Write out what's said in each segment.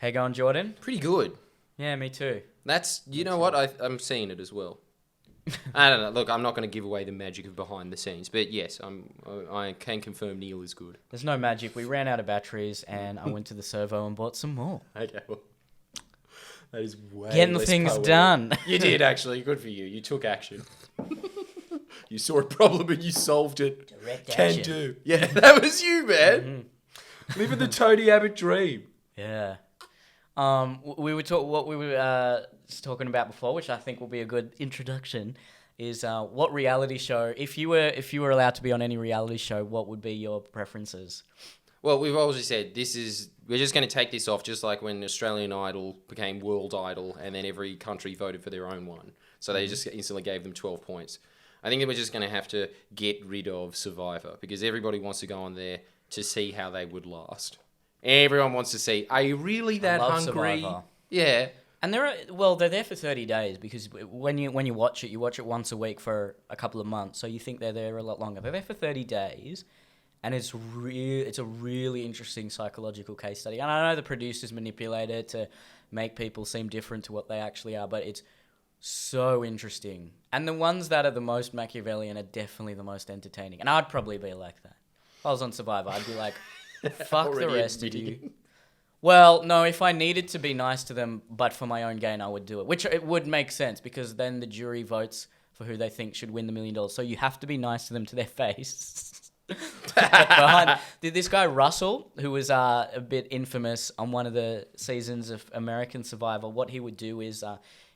How going, Jordan? Pretty good. Yeah, me too. You know what? I'm seeing it as well. I don't know. Look, I'm not going to give away the magic of behind the scenes, but yes, I can confirm Neel is good. There's no magic. We ran out of batteries, and I went to the servo and bought some more. Okay, well, that is way Getting the less things poetic. done. You did, actually. Good for you. You took action. You saw a problem and you solved it. Direct Can action. do. Yeah, that was you, man. Living the Tony Abbott dream. Yeah. We were talking about before, which I think will be a good introduction, is what reality show, if you were allowed to be on any reality show, what would be your preferences? Well, we've always said we're just going to take this off, just like when Australian Idol became World Idol, and then every country voted for their own one. So they just instantly gave them 12 points. I think that we're just going to have to get rid of Survivor, because everybody wants to go on there to see how they would last. Everyone wants to see, are you really that hungry? Survivor. Yeah. And they're there for 30 days, because when you watch it once a week for a couple of months, so you think they're there a lot longer. They're there for 30 days, and it's a really interesting psychological case study. And I know the producers manipulate it to make people seem different to what they actually are, but it's so interesting. And the ones that are the most Machiavellian are definitely the most entertaining. And I'd probably be like that. If I was on Survivor, I'd be like, fuck the rest of you. Well, no, if I needed to be nice to them, but for my own gain, I would do it. Which it would make sense, because then the jury votes for who they think should win the $1 million. So you have to be nice to them to their face. This guy, Russell, who was a bit infamous on one of the seasons of American Survivor, what he would do is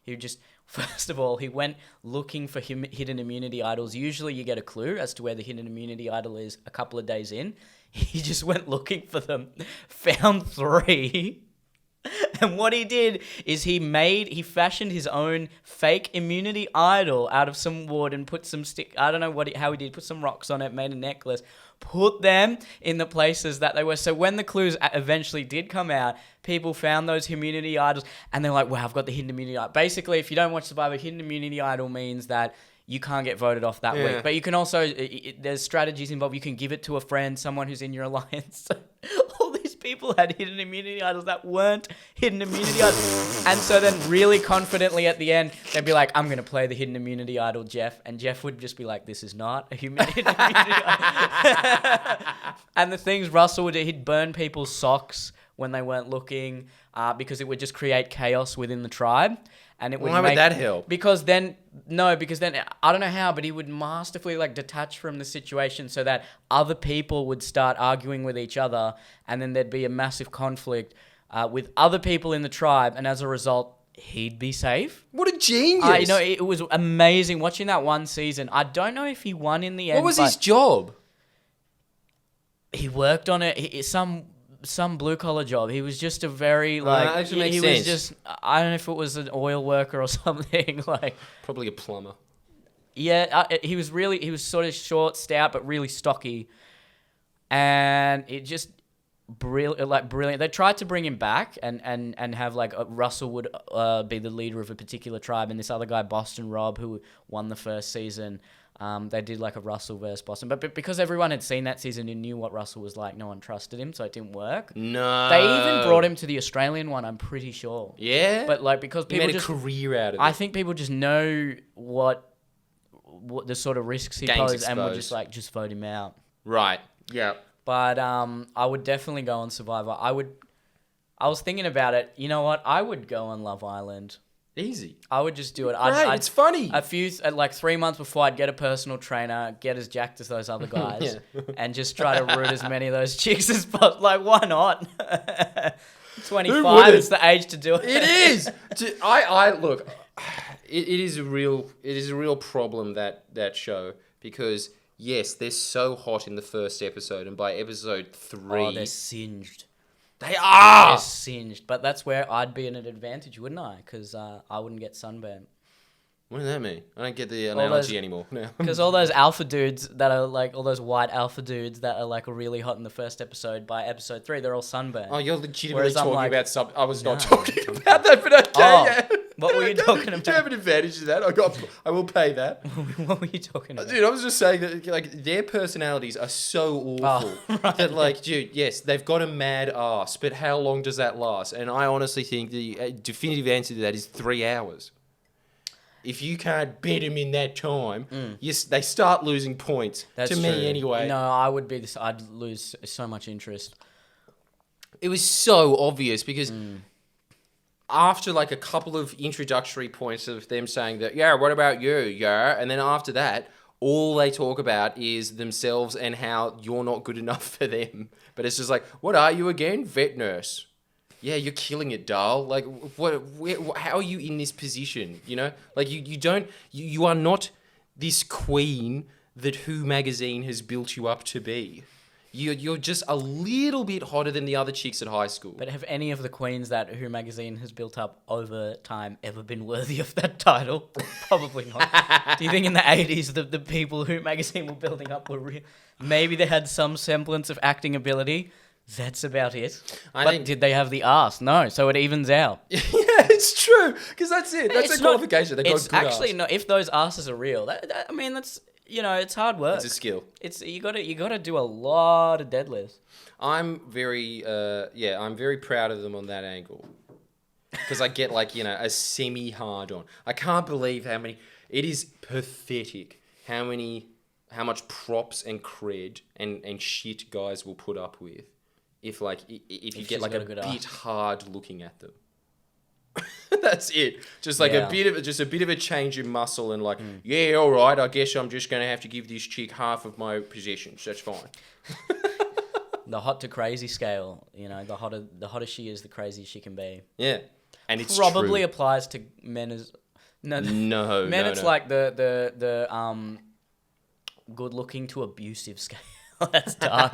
he would just... First of all, he went looking for hidden immunity idols. Usually you get a clue as to where the hidden immunity idol is a couple of days in. He just went looking for them, found 3. And what he did is he fashioned his own fake immunity idol out of some wood and put some I don't know how he did, put some rocks on it, made a necklace, put them in the places that they were. So when the clues eventually did come out, people found those immunity idols and they're like, wow, I've got the hidden immunity idol. Basically, if you don't watch Survivor, hidden immunity idol means that you can't get voted off that week. But you can also, there's strategies involved. You can give it to a friend, someone who's in your alliance. All these people had hidden immunity idols that weren't hidden immunity idols. And so then really confidently at the end, they'd be like, I'm going to play the hidden immunity idol, Jeff. And Jeff would just be like, this is not a hidden immunity idol. And the things Russell would do, he'd burn people's socks when they weren't looking, because it would just create chaos within the tribe. And it would Why would that help? Because then I don't know how, but he would masterfully detach from the situation so that other people would start arguing with each other, and then there'd be a massive conflict with other people in the tribe, and as a result, he'd be safe. What a genius! It was amazing watching that one season. I don't know if he won in the end. What was his job? He worked on it. Some blue collar job. He was just a very actually makes he sense. was just, I don't know if it was an oil worker or something Probably a plumber. Yeah, he was sort of short, stout, but really stocky, and it just brilliant. They tried to bring him back and have Russell would be the leader of a particular tribe, and this other guy, Boston Rob, who won the first season. They did a Russell versus Boston, but because everyone had seen that season and knew what Russell was like, no one trusted him, so it didn't work. No. They even brought him to the Australian one, I'm pretty sure. Yeah? But because people he made a career out of it. I think people just know what the sort of risks he posed and would just vote him out. Right. Yeah. But I would definitely go on Survivor. I was thinking about it. You know what? I would go on Love Island. Easy. I would just do it. It's funny. 3 months before, I'd get a personal trainer, get as jacked as those other guys, and just try to root as many of those chicks as possible. Why not? 25 is the age to do it. It is. Look. It is a real problem, that show, because yes, they're so hot in the first episode, and by episode 3, they're singed. They are! They're singed. But that's where I'd be at an advantage, wouldn't I? Because I wouldn't get sunburned. What does that mean? I don't get the analogy anymore. Because all those alpha dudes that are all those white alpha dudes that are really hot in the first episode, by episode 3, they're all sunburned. Oh, you're legitimately talking about something. I was not No. talking about that, but okay. What were you talking Do you about? have an advantage to that? I will pay that. What were you talking about? Dude, I was just saying that like their personalities are so awful that like, dude, yes, they've got a mad ass, but how long does that last? And I honestly think the definitive answer to that is 3 hours. If you can't beat them in that time, yes, they start losing points. That's to true. me, anyway. No, I would be this. I'd lose so much interest. It was so obvious because after like a couple of introductory points of them saying that, yeah, what about you? Yeah. And then after that, all they talk about is themselves and how you're not good enough for them. But it's just like, what are you again? Vet nurse. Yeah, you're killing it, doll. Like, how are you in this position? You know, like you are not this queen that Who magazine has built you up to be. You're just a little bit hotter than the other chicks at high school. But have any of the queens that Who magazine has built up over time ever been worthy of that title? Probably not. Do you think in the 80s the people Who magazine were building up were real? Maybe they had some semblance of acting ability. That's about it. But did they have the arse? No, so it evens out. Yeah, it's true. Because that's it. That's a qualification. They got it's good actually arse. not. If those asses are real, I mean, that's, you know, it's hard work. It's a skill. It's you gotta do a lot of deadlifts. I'm very proud of them on that angle. Because I get like, you know, a semi hard on. I can't believe how many. It is pathetic how much props and cred and shit guys will put up with. If you get like a bit hard looking at them. That's it. Just like a bit of a change in muscle and like, yeah, all right, I guess I'm just gonna have to give this chick half of my possessions. That's fine. The hot to crazy scale, you know, the hotter she is, the crazier she can be. Yeah. And it's probably true. applies to men as No. it's like the good looking to abusive scale. That's dark,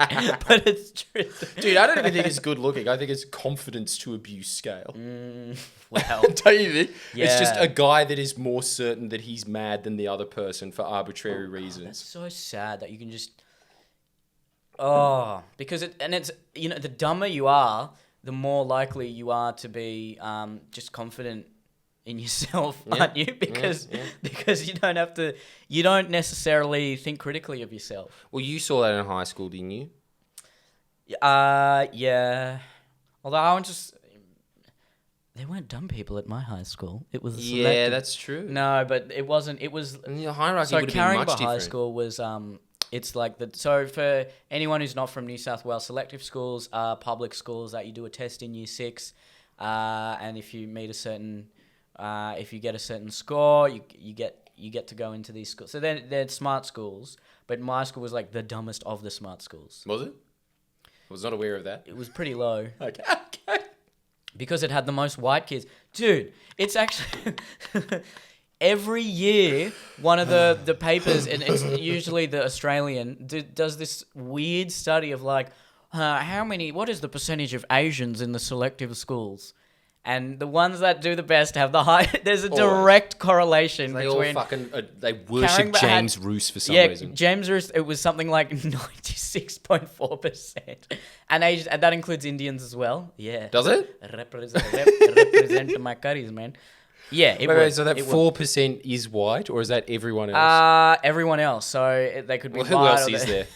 but it's true. Dude, I don't even think it's good looking. I think it's confidence to abuse scale. Wow. Don't you think? Yeah. It's just a guy that is more certain that he's mad than the other person for arbitrary reasons. That's so sad that you can just... because it's, you know, the dumber you are, the more likely you are to be just confident in yourself, aren't you? Because you don't necessarily think critically of yourself. Well, you saw that in high school, didn't you? Yeah. Although I was just... There weren't dumb people at my high school. It was selective. Yeah, that's true. No, but it wasn't. It was... And the hierarchy So would have been much Caringbah different. High School was... It's like the... So for anyone who's not from New South Wales, selective schools are public schools that you do a test in year 6. And if you meet a certain... if you get a certain score, you get to go into these schools. So they're smart schools, but my school was like the dumbest of the smart schools. Was it? I was not aware of that. It was pretty low. Okay. Because it had the most white kids. Dude, it's actually... Every year, one of the papers, and it's usually the Australian, does this weird study of like, what is the percentage of Asians in the selective schools? And the ones that do the best have the high. There's a direct correlation They between. all fucking they worship James Roos for some reason. James Roos. It was something like 96.4%, and Asians, and that includes Indians as well. Yeah. Does it? Represent my curries, man. Yeah. Wait, so that 4% is white, or is that everyone else? Everyone else. So they could be. Well, who white else or is there?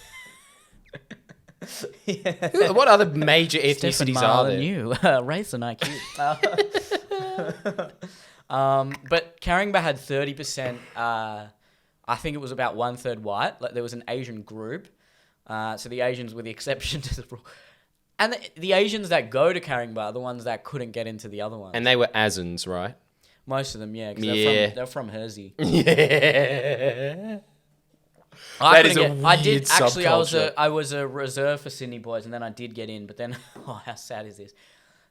Yeah. What other major ethnicities are there? You, race and IQ. But Caringbah had 30%. I think it was about 1/3 white. Like there was an Asian group, so the Asians were the exception to the rule. And the Asians that go to Caringbah are the ones that couldn't get into the other ones. And they were Azans, right? Most of them, yeah. 'Cause they're from Hersey. Yeah. That is a weird subculture. I was a reserve for Sydney boys, and then I did get in. But then, how sad is this?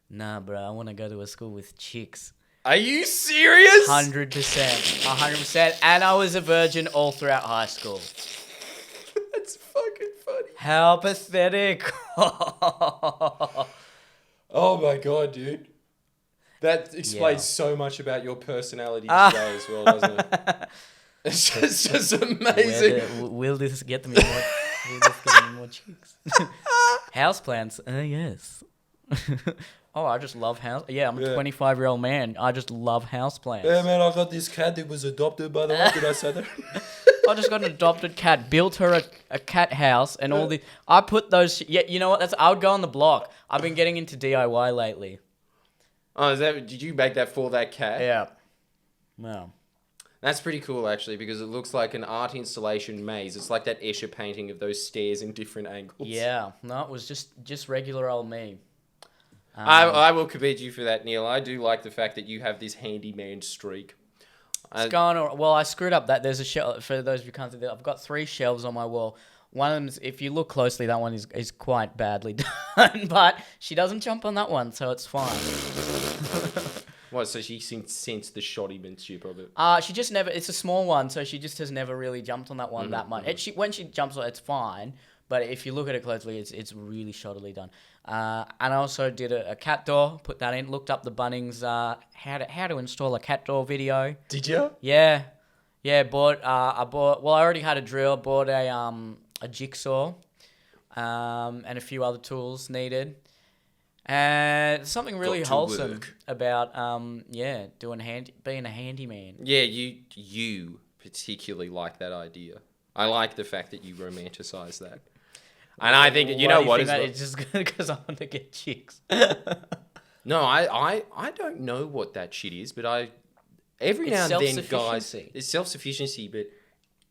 Nah, bro, I want to go to a school with chicks. Are you serious? 100%. And I was a virgin all throughout high school. That's fucking funny. How pathetic. Oh my god, dude. That explains so much about your personality today as well, doesn't it? It's just amazing. Will this get me more chicks? Houseplants? Yes. Oh, I just love house. Yeah, I'm a Yeah. 25-year-old man. I just love houseplants. Yeah, man, I got this cat that was adopted, by the way. Did I say that? I just got an adopted cat, built her a cat house, and all the. I put those. Yeah, you know what? I would go on the block. I've been getting into DIY lately. Oh, did you make that for that cat? Yeah. Wow. That's pretty cool, actually, because it looks like an art installation maze. It's like that Escher painting of those stairs in different angles. Yeah. No, it was just regular old me. I will commend you for that, Neil. I do like the fact that you have this handyman streak. It's going on. Well, I screwed up that. There's a shelf, for those of you who can't see that, I've got 3 shelves on my wall. One of them, if you look closely, that one is quite badly done, but she doesn't jump on that one, so it's fine. What, so she sensed the shoddymanship of it? She just never, it's a small one, so she just has never really jumped on that one that much. When she jumps on it, it's fine, but if you look at it closely, it's really shoddily done. And I also did a cat door, put that in, looked up the Bunnings, how to install a cat door video. Did you? Yeah. Yeah, I already had a drill, bought a jigsaw, and a few other tools needed. And something really Got to wholesome work. about being a handyman. Yeah, you particularly like that idea. I like the fact that you romanticize that. And I think, you know what? It's just because I want to get chicks. No, I don't know what that shit is, but every now and then, guys, it's self-sufficiency, but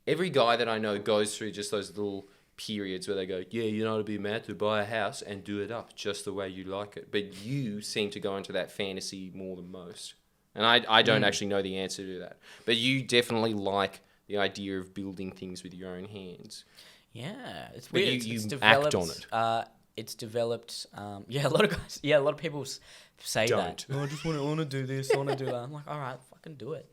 every guy that I know goes through just those little periods where they go, yeah, you know, to be mad to buy a house and do it up just the way you like it. But you seem to go into that fantasy more than most. And I don't actually know the answer to that. But you definitely like the idea of building things with your own hands. Yeah, it's But weird. you It's act developed, on it. It's developed. A lot of guys. Yeah, a lot of people say Don't. that. Oh, I just want to do this. I want to do that. I'm like, all right, fucking do it.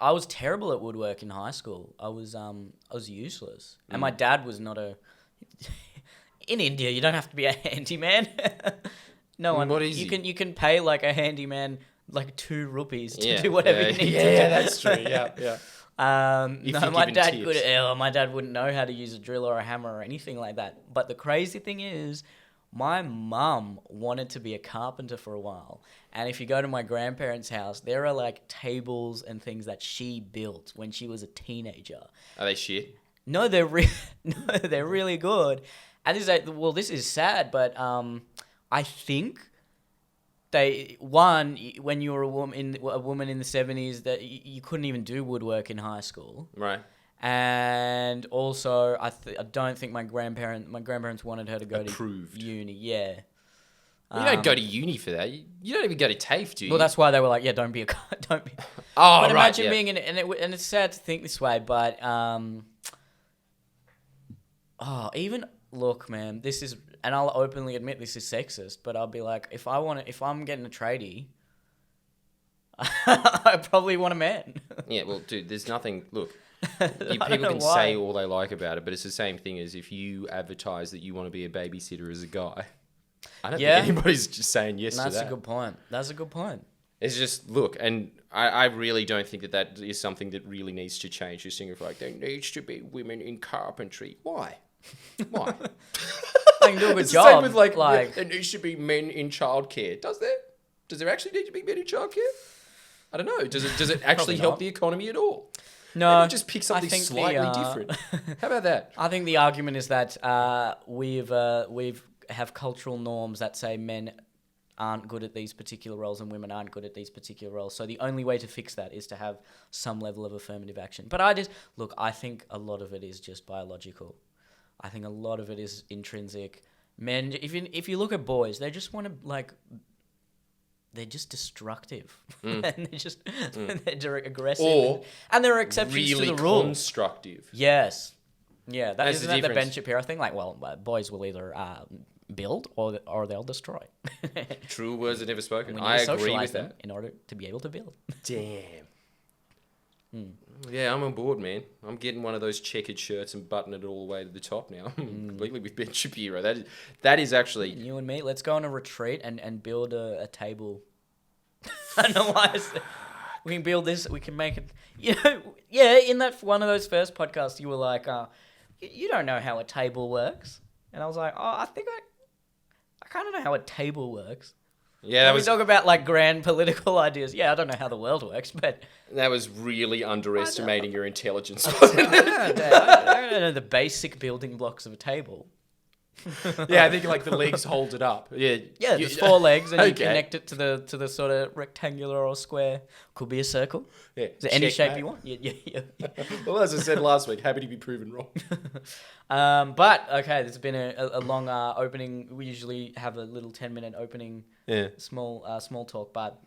I was terrible at woodwork in high school. I was useless, and my dad was not a. In India, you don't have to be a handyman. No one. What is you can pay like a handyman like 2 rupees to Yeah, do whatever yeah, you need yeah, to do. yeah, that's true. Yeah, yeah. If No, you're my given dad tips. my dad wouldn't know how to use a drill or a hammer or anything like that. But the crazy thing is, my mum wanted to be a carpenter for a while. And if you go to my grandparents' house, there are like tables and things that she built when she was a teenager. Are they shit? No, they're no, they're really good. And this is sad, but I think when you were a woman in the 70s, that you couldn't even do woodwork in high school. Right. And also, I don't think my grandparents wanted her to go Approved. to uni. Yeah. You don't go to uni for that. You don't even go to TAFE, do you? Well, that's why they were like, yeah, don't be. Oh, But right. imagine Yeah. being in, and it's sad to think this way, but even look, man, this is, and I'll openly admit this is sexist, but I'll be like, if I'm getting a tradie, I probably want a man. Yeah, well, dude, there's nothing. Look, don't people know can why. say all they like about it, but it's the same thing as if you advertise that you want to be a babysitter as a guy. I don't Yeah. think anybody's just saying yes to That's that. a good point. That's a good point. It's just, look, and I really don't think that is something that really needs to change. This thing of like, there needs to be women in carpentry. Why? Why? I can do a good It's job. the same with like, like there needs to be men in childcare. Does there? Does there actually need to be men in childcare? I don't know. Does it actually help not. the economy at all? no, Maybe just pick something think slightly different. How about that? I think the argument is that we've have cultural norms that say men aren't good at these particular roles and women aren't good at these particular roles. So the only way to fix that is to have some level of affirmative action. But I think a lot of it is just biological. I think a lot of it is intrinsic. Men, if you look at boys, they just want to they're just destructive, and they're aggressive, Or and there are exceptions really to the rule. constructive. Yes, yeah, That's isn't the that the Ben difference. Shapiro thing? Like, well, boys will either build or they'll destroy. True words are never spoken. We need I to agree socialize with them that. in order to be able to build. Damn. Yeah, I'm on board, man. I'm getting one of those checkered shirts and buttoning it all the way to the top now. Completely with Ben Shapiro. That is actually... You and me, let's go on a retreat and build a table. I don't know why. We can build this. We can make it. Yeah. In that one of those first podcasts, you were like, "You don't know how a table works," and I was like, "Oh, I think I kind of know how a table works. Yeah, When we talk about like grand political ideas, I don't know how the world works, but that was really underestimating your intelligence. I don't know the basic building blocks of a table. Yeah, I think like the legs hold it up. Yeah, Yeah, there's 4 legs, and you Okay. connect it to the sort of rectangular or square. Could be a circle. Yeah, Is it any shape checkmate. you want? Yeah. Well, as I said last week, happy to be proven wrong. But okay, there's been a long opening. We usually have a little 10-minute opening, Yeah. small talk, but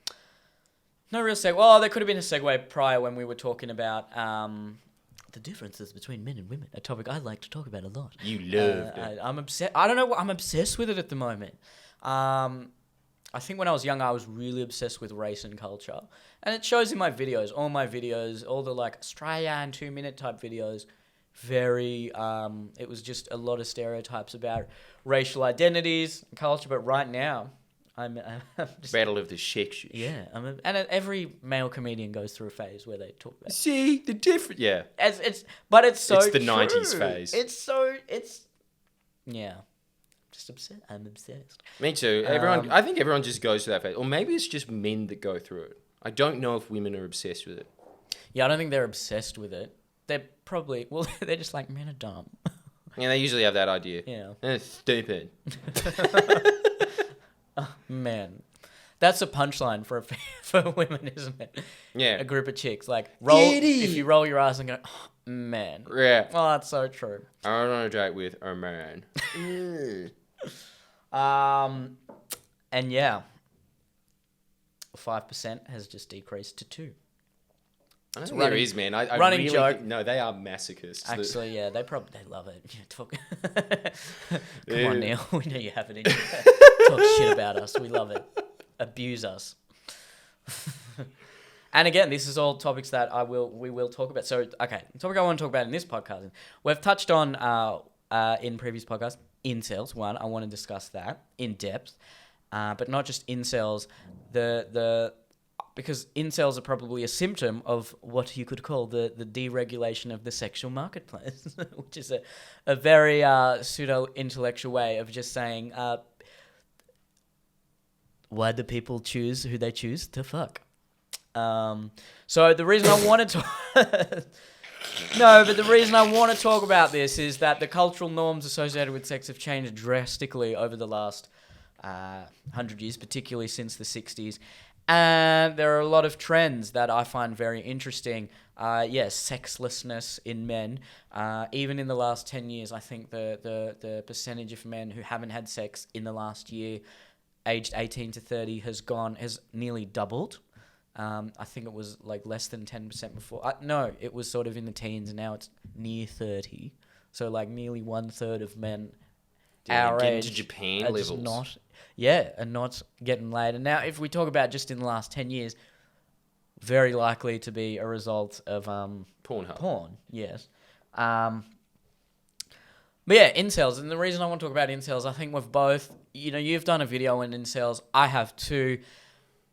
no real segue. Well, there could have been a segue prior when we were talking about the differences between men and women, a topic I like to talk about a lot. You loved it. I'm obsessed. I don't know. I'm obsessed with it at the moment. I think when I was younger, I was really obsessed with race and culture, and it shows in my videos. All my videos, all the like Australian 2-minute type videos, very. It was just a lot of stereotypes about racial identities, and culture. But right now, I'm just, Battle of the Sexes. yeah. And every male comedian goes through a phase where they talk about. See the difference. Yeah. But it's so It's the true. 90s phase. Yeah. Just obsessed. I'm obsessed. Me too. I think everyone just goes through that phase, or maybe it's just men that go through it. I don't know if women are obsessed with it. Yeah, I don't think they're obsessed with it. They're probably they're just like, men are dumb. Yeah, they usually have that idea. Yeah. They're stupid. Man. That's a punchline for for women, isn't it? Yeah. A group of chicks like roll Giddy. if you roll your eyes and go, oh, man. Yeah. Oh, that's so true. I don't want to date with a man. And yeah, 5% has just decreased to 2. I don't It's think there running- is, man. I running really joke. No, they are masochists. Actually, yeah, they love it. Yeah, talk. Come Yeah. on, Neil. We know you have it in you. Talk shit about us. We love it. Abuse us. And again, this is all topics that we will talk about. So, okay, the topic I want to talk about in this podcast, we've touched on in previous podcasts, incels. One, I want to discuss that in depth, but not just incels. Because incels are probably a symptom of what you could call the deregulation of the sexual marketplace, which is a very pseudo-intellectual way of just saying, why do people choose who they choose to fuck? So the reason I wanted to... the reason I want to talk about this is that the cultural norms associated with sex have changed drastically over the last 100 years, particularly since the 60s. And there are a lot of trends that I find very interesting. Sexlessness in men. Even in the last 10 years, I think the percentage of men who haven't had sex in the last year, aged 18 to 30, has nearly doubled. I think it was like less than 10% before. No, it was sort of in the teens, and now it's near 30. So like nearly 1/3 of men our getting age to Japan are just levels. not getting laid. And now if we talk about just in the last 10 years, very likely to be a result of Pornhub. porn, yes. But yeah, incels. And the reason I want to talk about incels, I think we've both, you've done a video on incels. I have too.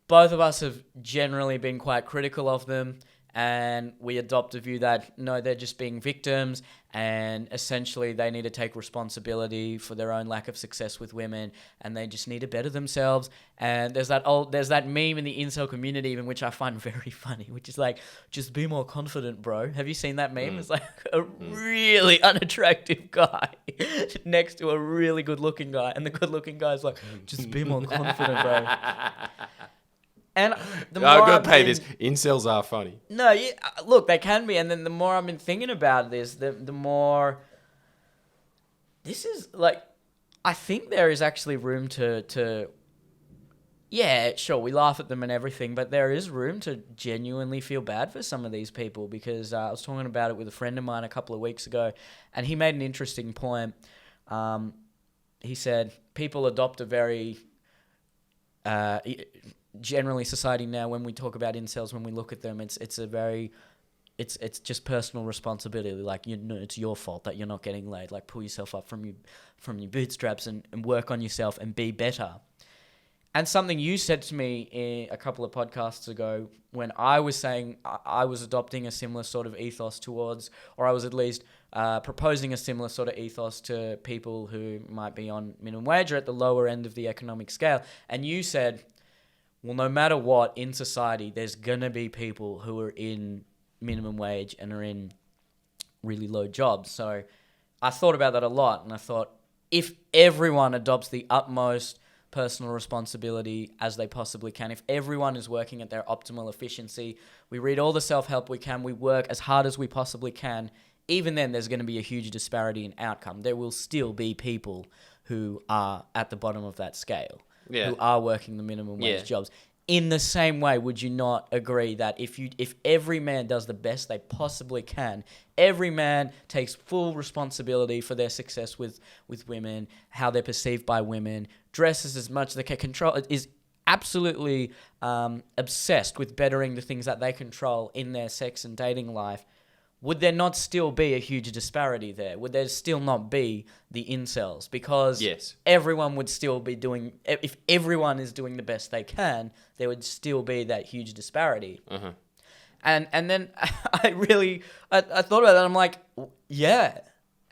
Both of us have generally been quite critical of them, and we adopt a view that, no, they're just being victims, and essentially they need to take responsibility for their own lack of success with women, and they just need to better themselves. And there's that meme in the incel community, even, which I find very funny, which is like, just be more confident, bro. Have you seen that meme? It's like a really unattractive guy next to a really good-looking guy, and the good-looking guy's like, just be more confident, bro. And the more I've got I've to pay been- this. Incels are funny. No, yeah, look, they can be, and then the more I've been thinking about this, the more this is like, I think there is actually room to yeah, sure, we laugh at them and everything, but there is room to genuinely feel bad for some of these people, because I was talking about it with a friend of mine a couple of weeks ago, and he made an interesting point. He said people adopt a very generally society now, when we talk about incels, when we look at them, it's just personal responsibility. Like, it's your fault that you're not getting laid. Like, pull yourself up from your bootstraps and work on yourself and be better. And something you said to me a couple of podcasts ago, when I was saying I was adopting a similar sort of ethos towards, or I was at least proposing a similar sort of ethos to people who might be on minimum wage or at the lower end of the economic scale. And you said, well, no matter what, in society, there's going to be people who are in minimum wage and are in really low jobs. So I thought about that a lot, and I thought, if everyone adopts the utmost personal responsibility as they possibly can, if everyone is working at their optimal efficiency, we read all the self-help we can, we work as hard as we possibly can, even then there's going to be a huge disparity in outcome. There will still be people who are at the bottom of that scale, who are working the minimum wage jobs. In the same way, would you not agree that if every man does the best they possibly can, every man takes full responsibility for their success with women, how they're perceived by women, dresses as much as they can control, is absolutely obsessed with bettering the things that they control in their sex and dating life, would there not still be a huge disparity there? Would there still not be the incels? Because everyone would still be doing... If everyone is doing the best they can, there would still be that huge disparity. And then I thought about that. I'm like, yeah.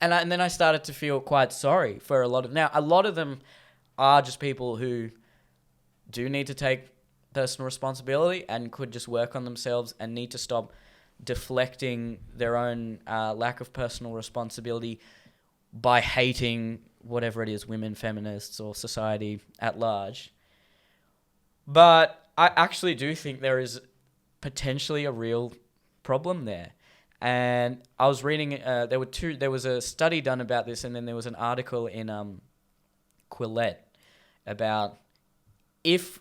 And then I started to feel quite sorry for a lot of... Now, a lot of them are just people who do need to take personal responsibility and could just work on themselves and need to stop deflecting their own lack of personal responsibility by hating whatever it is, women, feminists, or society at large. But I actually do think there is potentially a real problem there. And I was reading, there was a study done about this, and then there was an article in Quillette about if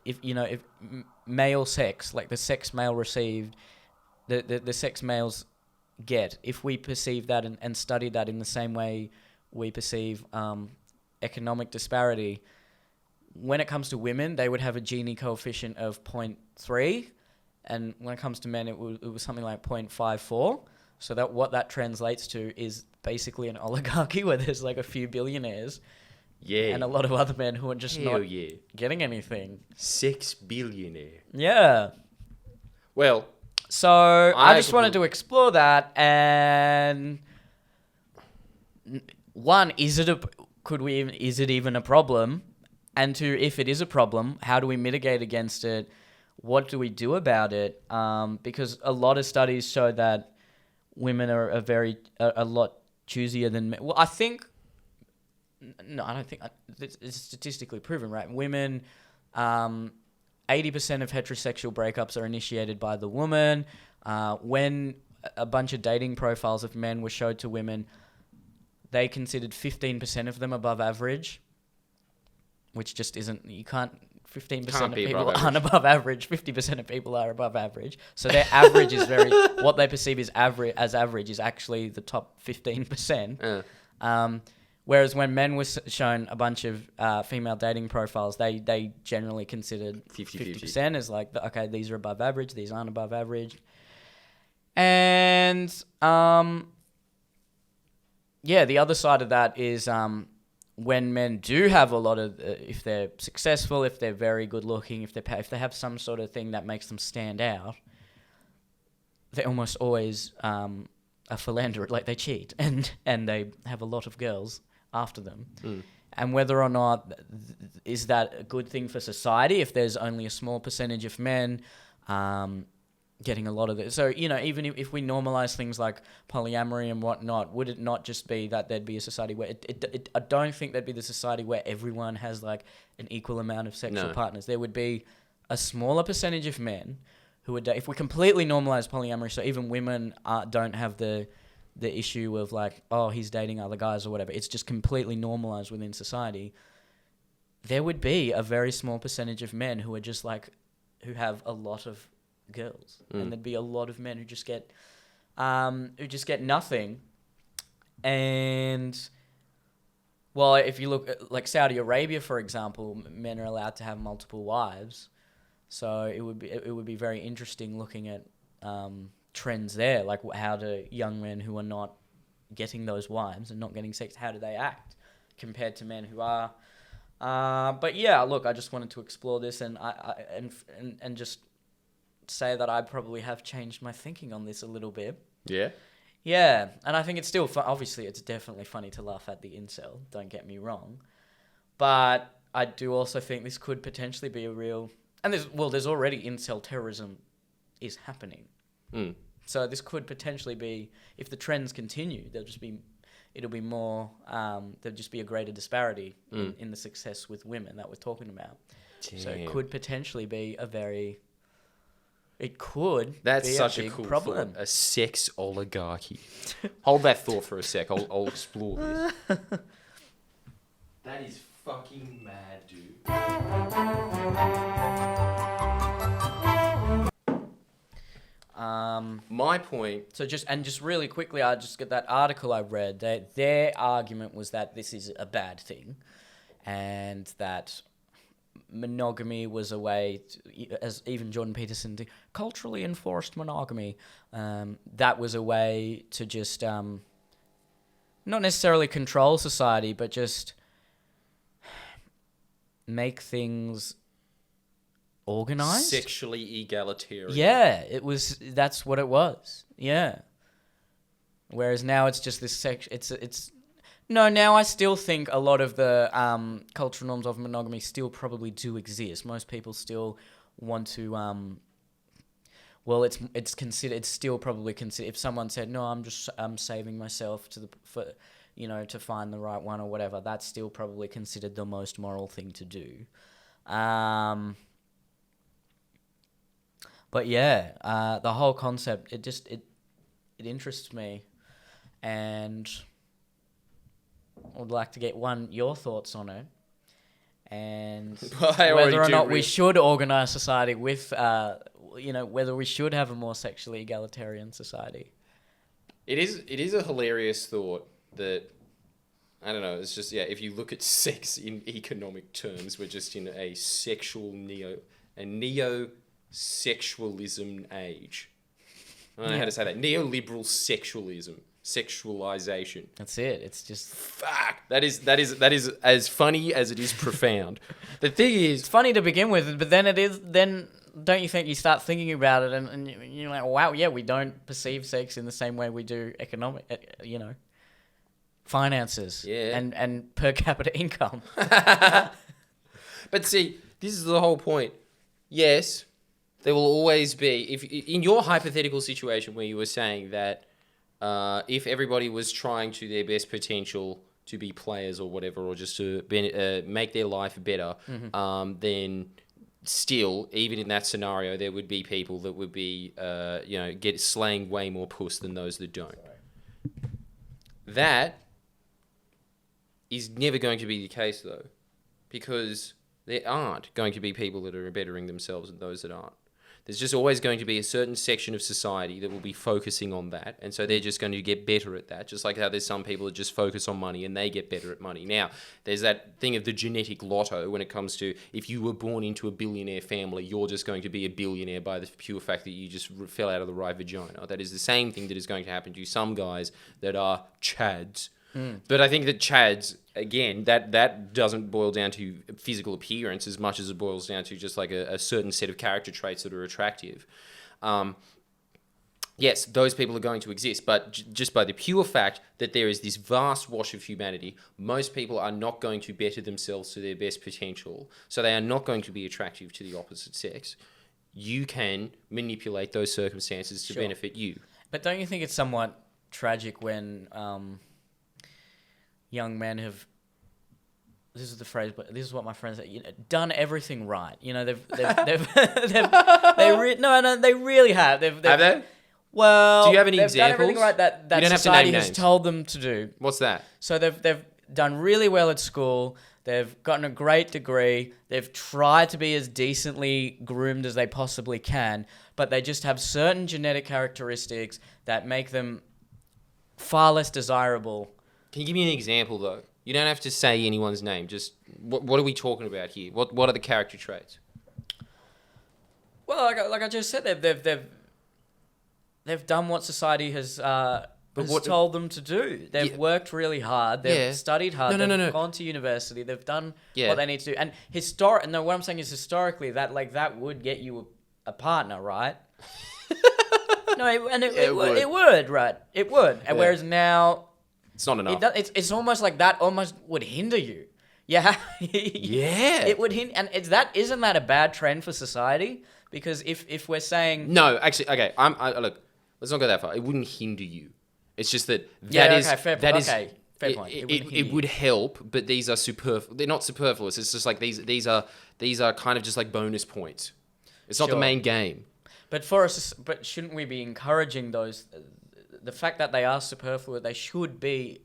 if male sex, like the sex male received, the sex males get, if we perceive that and study that in the same way we perceive economic disparity, when it comes to women, they would have a Gini coefficient of 0.3, and when it comes to men, it was something like 0.54. So that what that translates to is basically an oligarchy where there's like a few billionaires. Yeah. And a lot of other men who are just not getting anything. Sex billionaire. Yeah. Well, so I just wanted to explore that, and one, is it even a problem? And two, if it is a problem, how do we mitigate against it? What do we do about it? Because a lot of studies show that women are a lot choosier than men. Well, I think... No, I don't think... It's statistically proven, right? Women... 80% of heterosexual breakups are initiated by the woman. When a bunch of dating profiles of men were showed to women, they considered 15% of them above average, which just isn't... You can't... 15% of people aren't above average. 50% of people are above average. So their average is very... What they perceive as average is actually the top 15%. Whereas when men were shown a bunch of female dating profiles, they generally considered 50% as like, okay, these are above average, these aren't above average. And the other side of that is when men do have a lot of, if they're successful, if they're very good looking, if they have some sort of thing that makes them stand out, they almost always are philanderers, like they cheat and they have a lot of girls after them. And whether or not is that a good thing for society if there's only a small percentage of men getting a lot of it. So, even if we normalize things like polyamory and whatnot, would it not just be that there'd be a society where I don't think there'd be the society where everyone has like an equal amount of sexual partners. There would be a smaller percentage of men who would, if we completely normalize polyamory, so even women don't have the issue of like, oh, he's dating other guys or whatever. It's just completely normalized within society. There would be a very small percentage of men who are just like, who have a lot of girls, and there'd be a lot of men who just get nothing. And well, if you look at like Saudi Arabia, for example, men are allowed to have multiple wives. So it would be very interesting looking at trends there, like how do young men who are not getting those wives and not getting sex, how do they act compared to men who are? But yeah, look, I just wanted to explore this and just say that I probably have changed my thinking on this a little bit. Yeah. Yeah, and I think it's still obviously it's definitely funny to laugh at the incel. Don't get me wrong, but I do also think this could potentially be a real. And there's already incel terrorism is happening. Mm. So this could potentially be, if the trends continue, it'll be more. There'll just be a greater disparity in the success with women that we're talking about. Damn. So it could potentially be a very. It could. That's be such a a big cool problem. thought. A sex oligarchy. Hold that thought for a sec. I'll explore this. That is fucking mad, dude. My point. So just really quickly, I just get that article I read. Their argument was that this is a bad thing, and that monogamy was a way, as even Jordan Peterson did, culturally enforced monogamy. That was a way to just not necessarily control society, but just make things organized. Sexually egalitarian. Yeah, that's what it was. Yeah. Whereas now it's just this now I still think a lot of the cultural norms of monogamy still probably do exist. Most people still want to it's still probably considered, if someone said, "No, I'm saving myself to find the right one," or whatever, that's still probably considered the most moral thing to do. But yeah, the whole concept, it interests me, and I would like to get your thoughts on it, and whether or not we should organize society with, whether we should have a more sexually egalitarian society. It is a hilarious thought that, I don't know, it's just, yeah, if you look at sex in economic terms, we're just in a neo-sexualism age. I don't know how to say that. Neoliberal sexualization. That's it. It's just fuck. That is as funny as it is profound. The thing is, it's funny to begin with, but then don't you think you start thinking about it and you're like, wow, yeah, we don't perceive sex in the same way we do economic, finances, yeah, and per capita income. But see, this is the whole point. Yes, there will always be, if in your hypothetical situation where you were saying that if everybody was trying to their best potential to be players or whatever, or just to make their life better, then still, even in that scenario, there would be people that would be, slaying way more puss than those that don't. That is never going to be the case, though, because there aren't going to be people that are bettering themselves and those that aren't. There's just always going to be a certain section of society that will be focusing on that, and so they're just going to get better at that, just like how there's some people that just focus on money and they get better at money. Now, there's that thing of the genetic lotto when it comes to, if you were born into a billionaire family, you're just going to be a billionaire by the pure fact that you just fell out of the right vagina. That is the same thing that is going to happen to some guys that are chads. But I think that chads, again, that doesn't boil down to physical appearance as much as it boils down to just like a certain set of character traits that are attractive. Yes, those people are going to exist, but just by the pure fact that there is this vast wash of humanity, most people are not going to better themselves to their best potential, so they are not going to be attractive to the opposite sex. You can manipulate those circumstances to benefit you. But don't you think it's somewhat tragic when young men have, this is the phrase, but this is what my friends say, done everything right. They really have. Have they? Well, do you have any they've examples? Done everything right that you don't society have to name has told them to do. What's that? So they've done really well at school. They've gotten a great degree. They've tried to be as decently groomed as they possibly can, but they just have certain genetic characteristics that make them far less desirable. Can you give me an example, though? You don't have to say anyone's name. Just what are we talking about here? What are the character traits? Well, like I just said, they've done what society has told them to do. They've worked really hard. They've studied hard. They've gone to university. They've done what they need to do. And what I'm saying is historically that would get you a partner, right? No, it would. it would, right? It would. And whereas now, It's not enough. it's almost like that almost would hinder you. Yeah. Yeah. It would hinder, and isn't that a bad trend for society? Because if we're saying No, actually, okay. Look. Let's not go that far. It wouldn't hinder you. It's just that fair point. It would help, but these are they're not superfluous. It's just like these are kind of just like bonus points. It's not the Sure. main game. But but shouldn't we be encouraging those? The fact that they are superfluous, they should be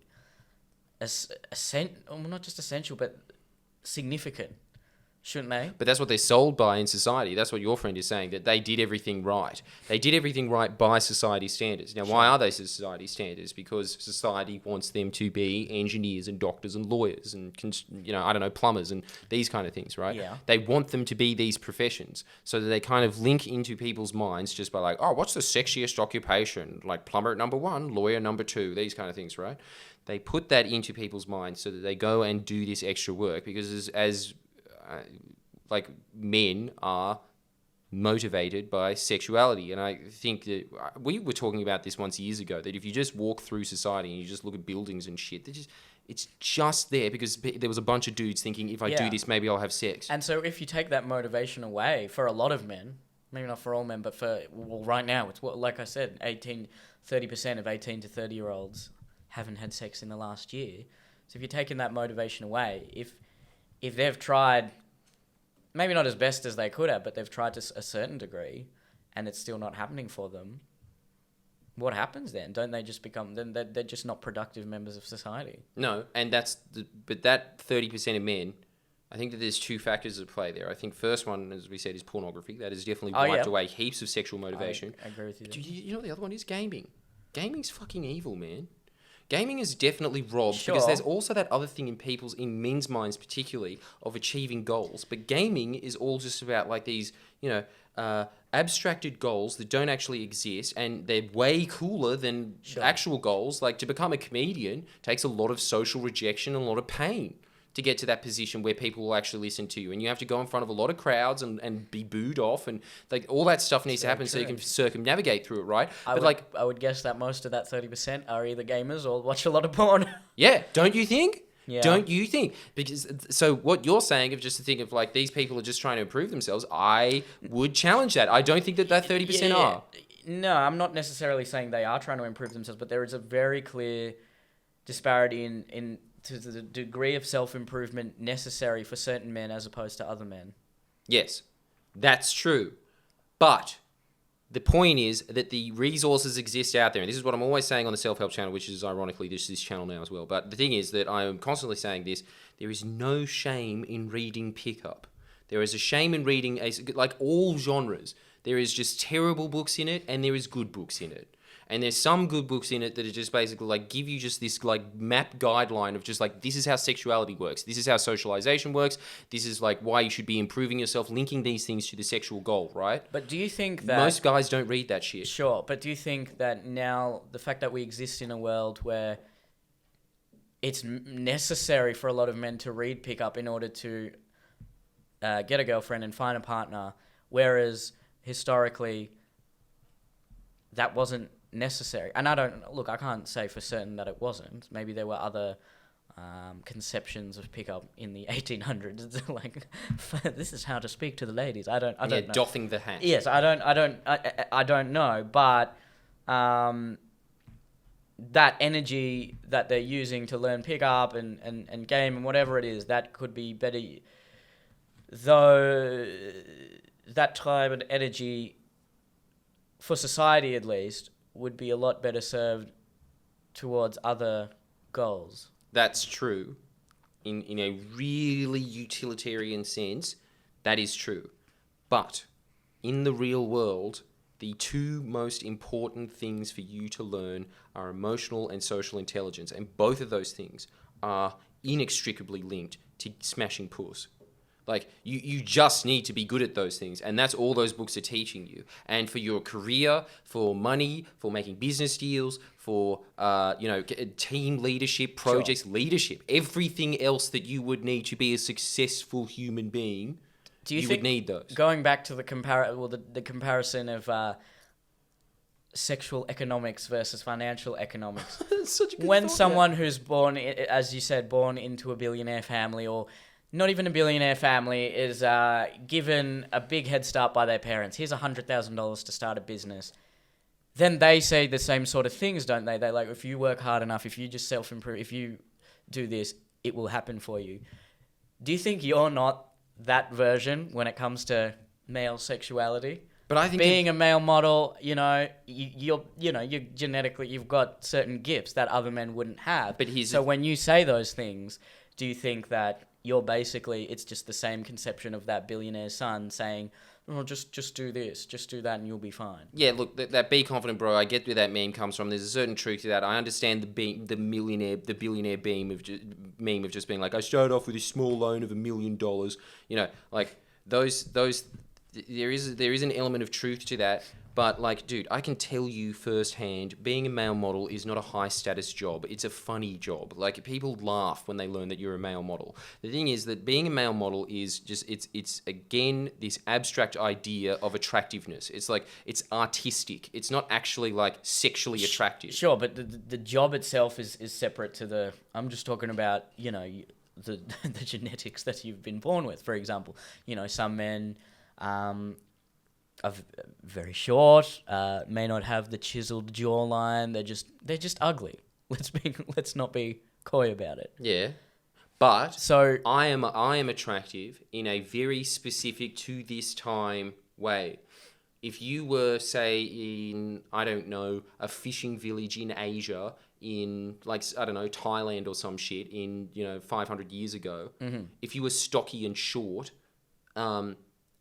not just essential, but significant, shouldn't they? But that's what they're sold by in society. That's what your friend is saying, that they did everything right. They did everything right by society standards. Now, why are they society standards? Because society wants them to be engineers and doctors and lawyers and, plumbers and these kind of things, right? Yeah. They want them to be these professions so that they kind of link into people's minds just by like, oh, what's the sexiest occupation? Like plumber at number 1, lawyer number 2, these kind of things, right? They put that into people's minds so that they go and do this extra work because as men are motivated by sexuality. And I think that we were talking about this once years ago, that if you just walk through society and you just look at buildings and shit, it's just there because there was a bunch of dudes thinking, if I do this, maybe I'll have sex. And so if you take that motivation away for a lot of men, maybe not for all men, but right now, it's like I said, 30% of 18 to 30-year-olds haven't had sex in the last year. So if you're taking that motivation away, if they've tried, maybe not as best as they could have, but they've tried to a certain degree, and it's still not happening for them, what happens then? Don't they just they're just not productive members of society? No, and but that 30% of men, I think that there's two factors at play there. I think first one, as we said, is pornography. That has definitely wiped away heaps of sexual motivation. I agree with you. You know what the other one is? Gaming. Gaming's fucking evil, man. Gaming is definitely robbed because there's also that other thing in men's minds particularly of achieving goals. But gaming is all just about like these, abstracted goals that don't actually exist, and they're way cooler than actual goals. Like to become a comedian takes a lot of social rejection and a lot of pain to get to that position where people will actually listen to you, and you have to go in front of a lot of crowds and be booed off, and like all that stuff needs to happen so you can circumnavigate through it, right? I would guess that most of that 30% are either gamers or watch a lot of porn. Yeah, don't you think? Yeah. Don't you think? Because so what you're saying of just to think of like these people are just trying to improve themselves, I would challenge that. I don't think that 30% are. No, I'm not necessarily saying they are trying to improve themselves, but there is a very clear disparity in to the degree of self-improvement necessary for certain men as opposed to other men. Yes, that's true. But the point is that the resources exist out there. And this is what I'm always saying on the self-help channel, which is ironically this channel now as well. But the thing is that I am constantly saying this. There is no shame in reading pickup. There is a shame in reading, like all genres. There is just terrible books in it and there is good books in it. And there's some good books in it that are just basically like give you just this like map guideline of just like, this is how sexuality works. This is how socialization works. This is like why you should be improving yourself, linking these things to the sexual goal, right? But do you think that... Most guys don't read that shit. Sure, but do you think that now the fact that we exist in a world where it's necessary for a lot of men to read pickup in order to get a girlfriend and find a partner, whereas historically that wasn't necessary? And I can't say for certain that it wasn't. Maybe there were other conceptions of pickup in the 1800s. Like, this is how to speak to the ladies. I don't know. Doffing the hat. Yes, I don't know, but that energy that they're using to learn pickup and game and whatever it is, that could be better. Though that time and energy, for society at least, would be a lot better served towards other goals. That's true. In a really utilitarian sense, that is true. But in the real world, the two most important things for you to learn are emotional and social intelligence. And both of those things are inextricably linked to smashing puss. Like, you just need to be good at those things. And that's all those books are teaching you. And for your career, for money, for making business deals, for, team leadership, projects, leadership, everything else that you would need to be a successful human being, Do you would think need those. going back to the comparison of sexual economics versus financial economics? That's such a good When thought, someone who's born, as you said, born into a billionaire family, or not even a billionaire family, is given a big head start by their parents. Here's $100,000 to start a business. Then they say the same sort of things, don't they? They're like, if you work hard enough, if you just self-improve, if you do this, it will happen for you. Do you think you're not that version when it comes to male sexuality? But I think Being a male model, you're genetically, you've got certain gifts that other men wouldn't have. But so when you say those things, do you think that you're basically, it's just the same conception of that billionaire's son saying, oh, just do this, just do that, and you'll be fine? Yeah, look, that be confident, bro. I get where that meme comes from. There's a certain truth to that. I understand the billionaire meme of just being like, I started off with a small loan of $1 million. Like those. There is an element of truth to that. But like, dude, I can tell you firsthand, being a male model is not a high status job. It's a funny job. Like, people laugh when they learn that you're a male model. The thing is that being a male model is just, it's again, this abstract idea of attractiveness. It's like, it's artistic. It's not actually like sexually attractive. Sure, but the job itself is separate to the, I'm just talking about, the genetics that you've been born with, for example. Some men, are very short, may not have the chiseled jawline. They're just ugly. Let's not be coy about it. Yeah, but so I am attractive in a very specific to this time way. If you were, say, in, I don't know, a fishing village in Asia, in, like, I don't know, Thailand or some shit, in 500 years ago, if you were stocky and short,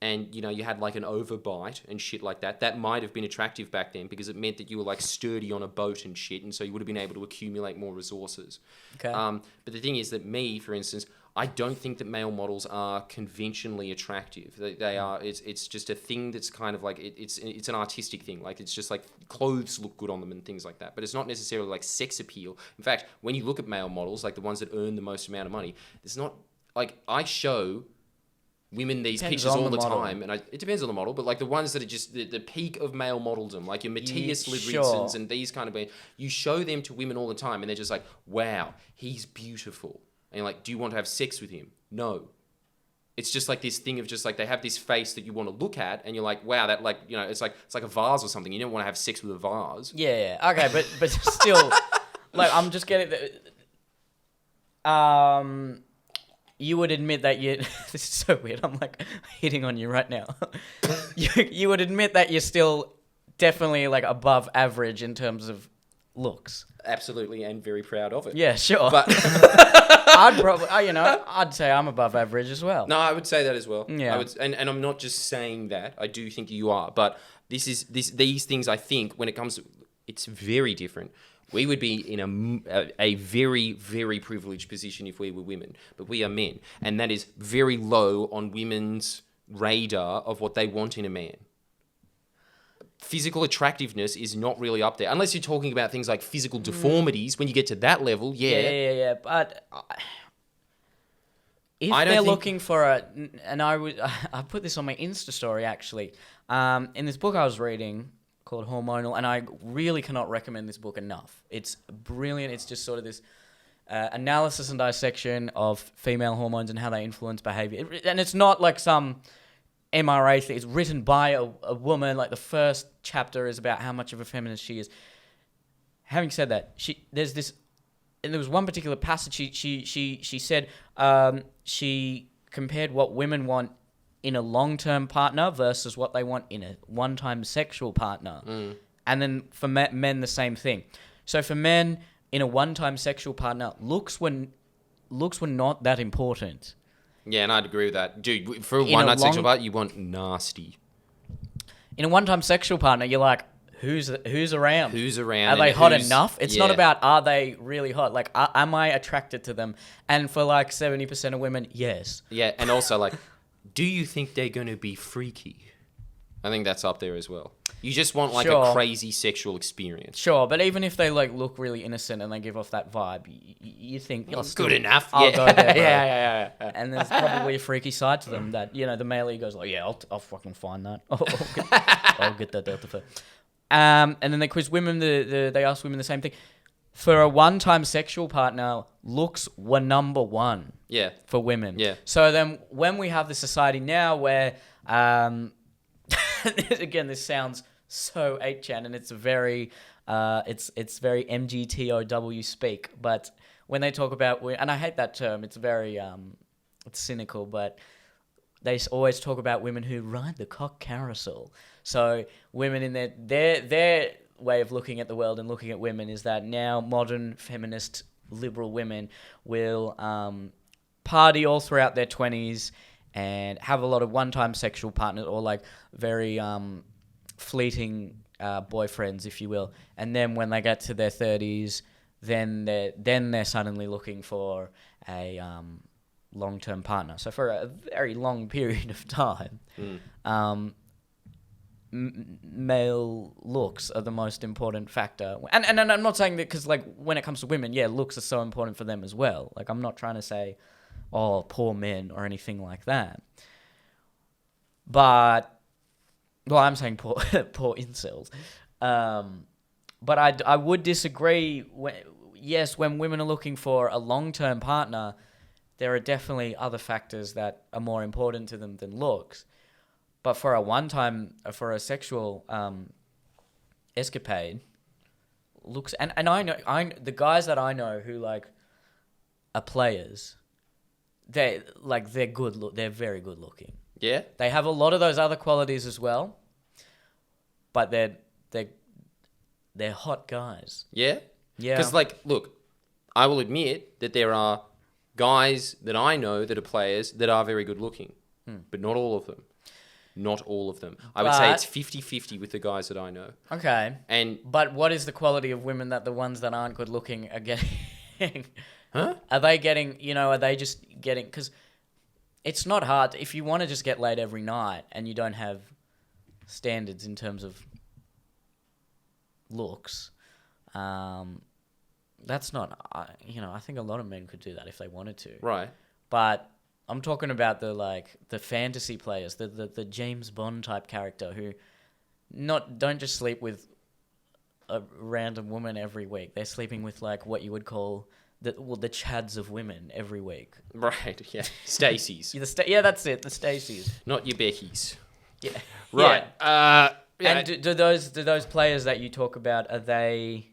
and you had like an overbite and shit like that, that might have been attractive back then because it meant that you were like sturdy on a boat and shit, and so you would have been able to accumulate more resources. Okay. But the thing is that me, for instance, I don't think that male models are conventionally attractive. They are. It's just a thing that's kind of like it's an artistic thing. Like, it's just like clothes look good on them and things like that. But it's not necessarily like sex appeal. In fact, when you look at male models, like the ones that earn the most amount of money, it's not like I show women these pictures all the time, and it depends on the model, but like the ones that are just the peak of male modeldom, like your Matthias Lidridsons and these kind of, you show them to women all the time, and they're just like, wow, he's beautiful. And you're like, do you want to have sex with him? No. It's just like this thing of just like, they have this face that you want to look at, and you're like, wow, that like, it's like a vase or something. You don't want to have sex with a vase. Yeah. Okay, but still, like, I'm just getting you would admit that this is so weird. I'm like hitting on you right now. you would admit that you're still definitely like above average in terms of looks. Absolutely, and very proud of it. Yeah, sure. But I'd probably, I'd say I'm above average as well. No, I would say that as well. Yeah. I would, and I'm not just saying that. I do think you are, but these things, I think, when it comes to, it's very different. We would be in a very, very privileged position if we were women, but we are men. And that is very low on women's radar of what they want in a man. Physical attractiveness is not really up there. Unless you're talking about things like physical deformities. When you get to that level, yeah. Yeah. But if they're looking for I put this on my Insta story, actually. In this book I was reading, called Hormonal, and I really cannot recommend this book enough. It's brilliant. It's just sort of this analysis and dissection of female hormones and how they influence behavior. And it's not like some MRA thing. It's written by a woman. Like, the first chapter is about how much of a feminist she is. Having said that, there was one particular passage she said she compared what women want in a long-term partner versus what they want in a one-time sexual partner. And then for men, the same thing. So for men, in a one-time sexual partner, looks were not that important. Yeah, and I'd agree with that. Dude, for a one-night sexual partner, you want nasty. In a one-time sexual partner, you're like, who's around? Who's around? Are they hot enough? It's not about, are they really hot? Like, am I attracted to them? And for like 70% of women, yes. Yeah, and also like, do you think they're going to be freaky? I think that's up there as well. You just want like Sure. a crazy sexual experience. Sure, but even if they like look really innocent and they give off that vibe, you think It's good enough. I'll yeah. go there, bro. yeah. And there's probably a freaky side to them that, you know, the male ego's like, yeah, I'll fucking find that. I'll get that delta for. And then they quiz women. They ask women the same thing. For a one-time sexual partner, looks were number one. Yeah. For women. Yeah. So then, when we have the society now where, again, this sounds so 8chan, and it's very, it's very MGTOW speak. But when they talk about, and I hate that term, it's very, it's cynical, but they always talk about women who ride the cock carousel. So women in their way of looking at the world and looking at women is that now modern feminist liberal women will party all throughout their 20s and have a lot of one-time sexual partners or like very fleeting boyfriends, if you will. And then when they get to their 30s, then they're suddenly looking for a long-term partner. So for a very long period of time, male looks are the most important factor. And I'm not saying that because, like, when it comes to women, yeah, looks are so important for them as well. Like, I'm not trying to say, oh, poor men or anything like that. But, well, I'm saying poor incels. But I would disagree. When women are looking for a long-term partner, there are definitely other factors that are more important to them than looks. But for a sexual escapade, looks and I know the guys that I know who like are players, they're good. They're very good looking. Yeah. They have a lot of those other qualities as well, but they're hot guys. Yeah. Yeah. Because, like, look, I will admit that there are guys that I know that are players that are very good looking, but not all of them. Not all of them. I would say it's 50-50 with the guys that I know. Okay. But what is the quality of women that the ones that aren't good looking are getting? Huh? Are they getting, are they just getting... Because it's not hard. If you want to just get laid every night and you don't have standards in terms of looks, that's not... I think a lot of men could do that if they wanted to. Right. But... I'm talking about the fantasy players, the James Bond type character who don't just sleep with a random woman every week. They're sleeping with like what you would call the chads of women every week. Right. Yeah. Stacey's. That's it. The Stacey's. Not your Becky's. Yeah. Right. Yeah. And do those players that you talk about, are they?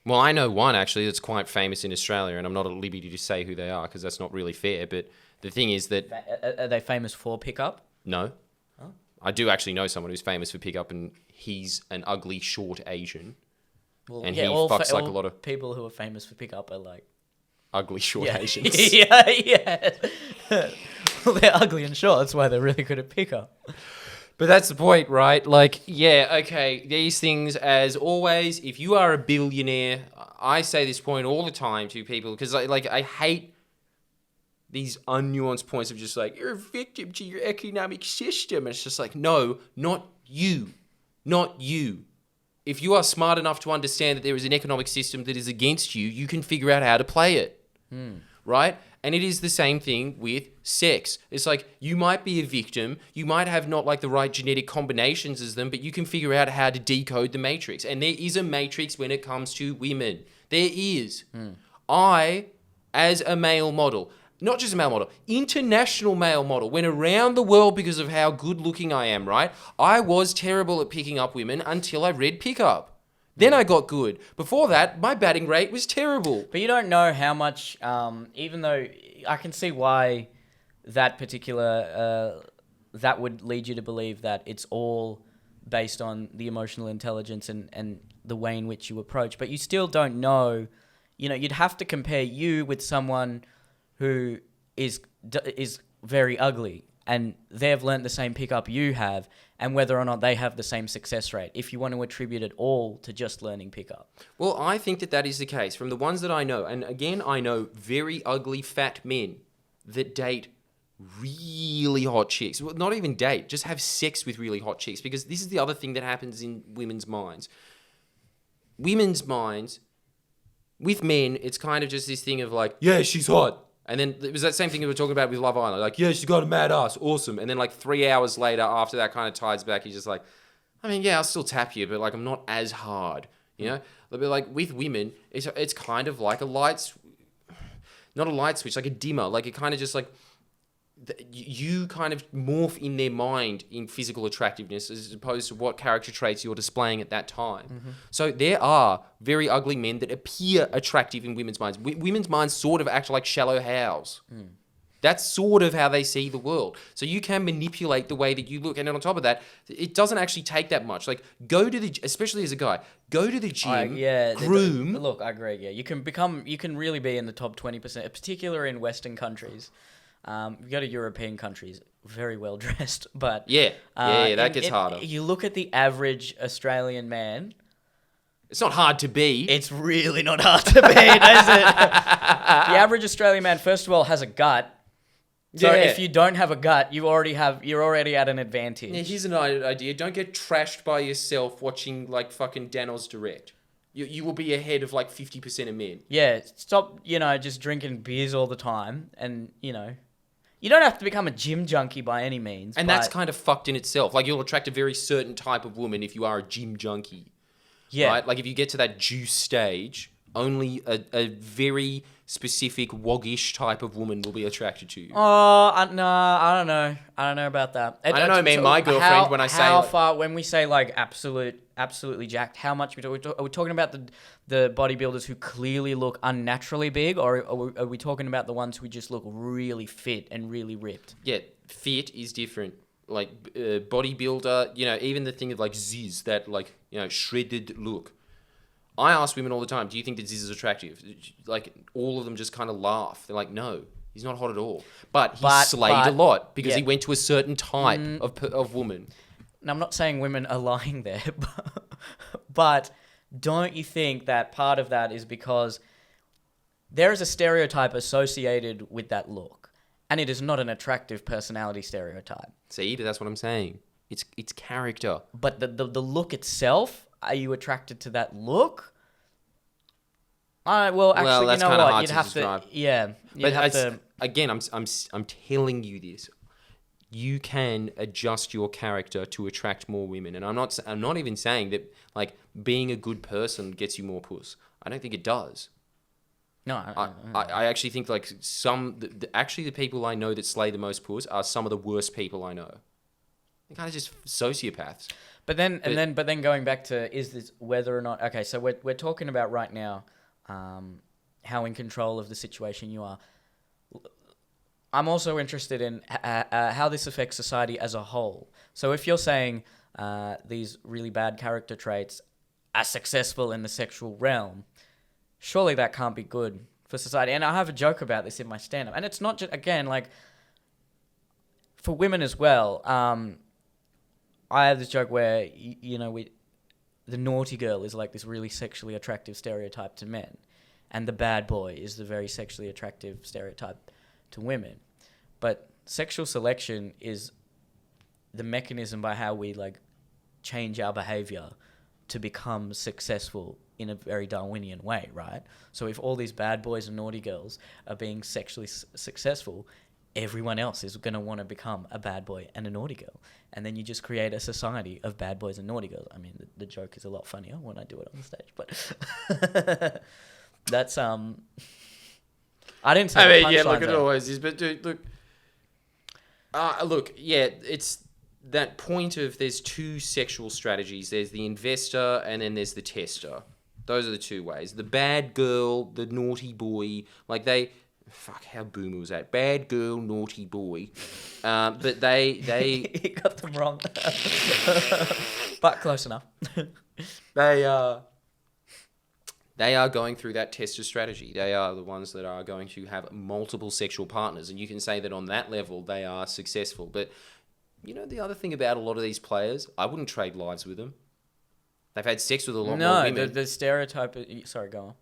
Well, I know one, actually, that's quite famous in Australia, and I'm not at liberty to say who they are because that's not really fair, but the thing is that... Are they famous for pickup? No. Oh. I do actually know someone who's famous for pickup, and he's an ugly, short Asian. Well, and he fucks like a lot of... people who are famous for pickup are like... Ugly, short Asians. yeah. Well, they're ugly and short, that's why they're really good at pickup. But that's the point, right? Like, yeah, okay, these things, as always, if you are a billionaire, I say this point all the time to people, because I hate these unnuanced points of just like, you're a victim to your economic system. It's just like, no, not you. Not you. If you are smart enough to understand that there is an economic system that is against you, you can figure out how to play it. Right? And it is the same thing with sex. It's like, you might be a victim, you might have not like the right genetic combinations as them, but you can figure out how to decode the matrix. And there is a matrix when it comes to women. There is. I, as a male model, not just a male model, international male model, went around the world because of how good looking I am, right? I was terrible at picking up women until I read Pickup. Then I got good. Before that, my batting rate was terrible. But you don't know how much, even though I can see why that particular, that would lead you to believe that it's all based on the emotional intelligence and the way in which you approach. But you still don't know, you'd have to compare you with someone who is very ugly and they've learned the same pickup you have, and whether or not they have the same success rate, if you want to attribute it all to just learning pickup. Well, I think that is the case. From the ones that I know, and again, I know very ugly, fat men that date really hot chicks. Well, not even date, just have sex with really hot chicks. Because this is the other thing that happens in women's minds. Women's minds, with men, it's kind of just this thing of like, yeah, she's hot. And then it was that same thing we were talking about with Love Island. Like, yeah, she's got a mad ass. Awesome. And then like 3 hours later, after that kind of ties back, he's just like, I mean, yeah, I'll still tap you, but like I'm not as hard. You know? But like with women, it's kind of like a not a light switch, like a dimmer. Like it kind of just like, you kind of morph in their mind in physical attractiveness as opposed to what character traits you're displaying at that time. Mm-hmm. So there are very ugly men that appear attractive in women's minds. Women's minds sort of act like shallow hows. That's sort of how they see the world. So you can manipulate the way that you look. And then on top of that, it doesn't actually take that much. Like especially as a guy, go to the gym, groom. Look, I agree. Yeah, you can really be in the top 20%, particularly in Western countries. You go to European countries, very well dressed, but that gets harder. You look at the average Australian man. It's not hard to be. It's really not hard to be, is it? The average Australian man, first of all, has a gut. So if you don't have a gut, you're already at an advantage. Yeah, here's an idea. Don't get trashed by yourself watching like fucking Danos Direct. You will be ahead of like 50% of men. Yeah, stop, just drinking beers all the time and, you don't have to become a gym junkie by any means. And that's kind of fucked in itself. Like, you'll attract a very certain type of woman if you are a gym junkie. Yeah. Right? Like, if you get to that juice stage, only a very specific woggish type of woman will be attracted to you. Oh, no, I don't know. I don't know about that. I don't know, man. My girlfriend, when I say... How far, when we say, like, absolutely jacked, how much are we talking about the bodybuilders who clearly look unnaturally big, or are we talking about the ones who just look really fit and really ripped? Yeah, fit is different. Like, bodybuilder, even the thing of, like, Ziz, that, like, shredded look. I ask women all the time, do you think that Ziz is attractive? Like, all of them just kind of laugh. They're like, no, he's not hot at all. But he slayed a lot because he went to a certain type of woman. Now, I'm not saying women are lying there, but don't you think that part of that is because there is a stereotype associated with that look, and it is not an attractive personality stereotype. See, that's what I'm saying. It's character. But the look itself... Are you attracted to that look? Well, actually, that's you know kinda what? hard You'd to have describe. to, yeah. But again, I'm telling you this. You can adjust your character to attract more women, and I'm not even saying that like being a good person gets you more puss. I don't think it does. No, I actually think like the people I know that slay the most puss are some of the worst people I know. They're kind of just sociopaths. But then going back to is this whether or not okay? So we're talking about right now, how in control of the situation you are. I'm also interested in how this affects society as a whole. So if you're saying these really bad character traits are successful in the sexual realm, surely that can't be good for society. And I have a joke about this in my stand-up, and it's not just again like for women as well. I have this joke where, the naughty girl is like this really sexually attractive stereotype to men, and the bad boy is the very sexually attractive stereotype to women. But sexual selection is the mechanism by how we like change our behavior to become successful in a very Darwinian way, right? So if all these bad boys and naughty girls are being sexually successful, everyone else is going to want to become a bad boy and a naughty girl. And then you just create a society of bad boys and naughty girls. I mean, the joke is a lot funnier when I do it on the stage, but that's, I didn't say the punchline it there. always is, but dude, look, yeah, it's that point of there's two sexual strategies. There's the investor and then there's the tester. Those are the two ways. The bad girl, the naughty boy, like fuck, how boomer was that? Bad girl, naughty boy. But they You got them wrong. But close enough. they are going through that tester strategy. They are the ones that are going to have multiple sexual partners. And you can say that on that level, they are successful. But the other thing about a lot of these players, I wouldn't trade lives with them. They've had sex with a lot more women. The stereotype... Sorry, go on.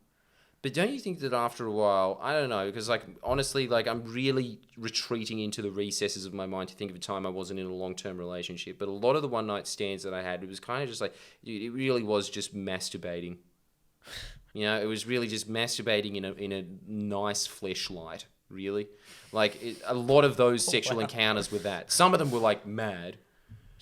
But don't you think that after a while, I don't know, because like honestly, like I'm really retreating into the recesses of my mind to think of a time I wasn't in a long-term relationship. But a lot of the one-night stands that I had, it was kind of just like, dude, it really was just masturbating. You know, it was really just masturbating in a nice fleshlight, really. Like a lot of those sexual encounters were that. Some of them were like mad.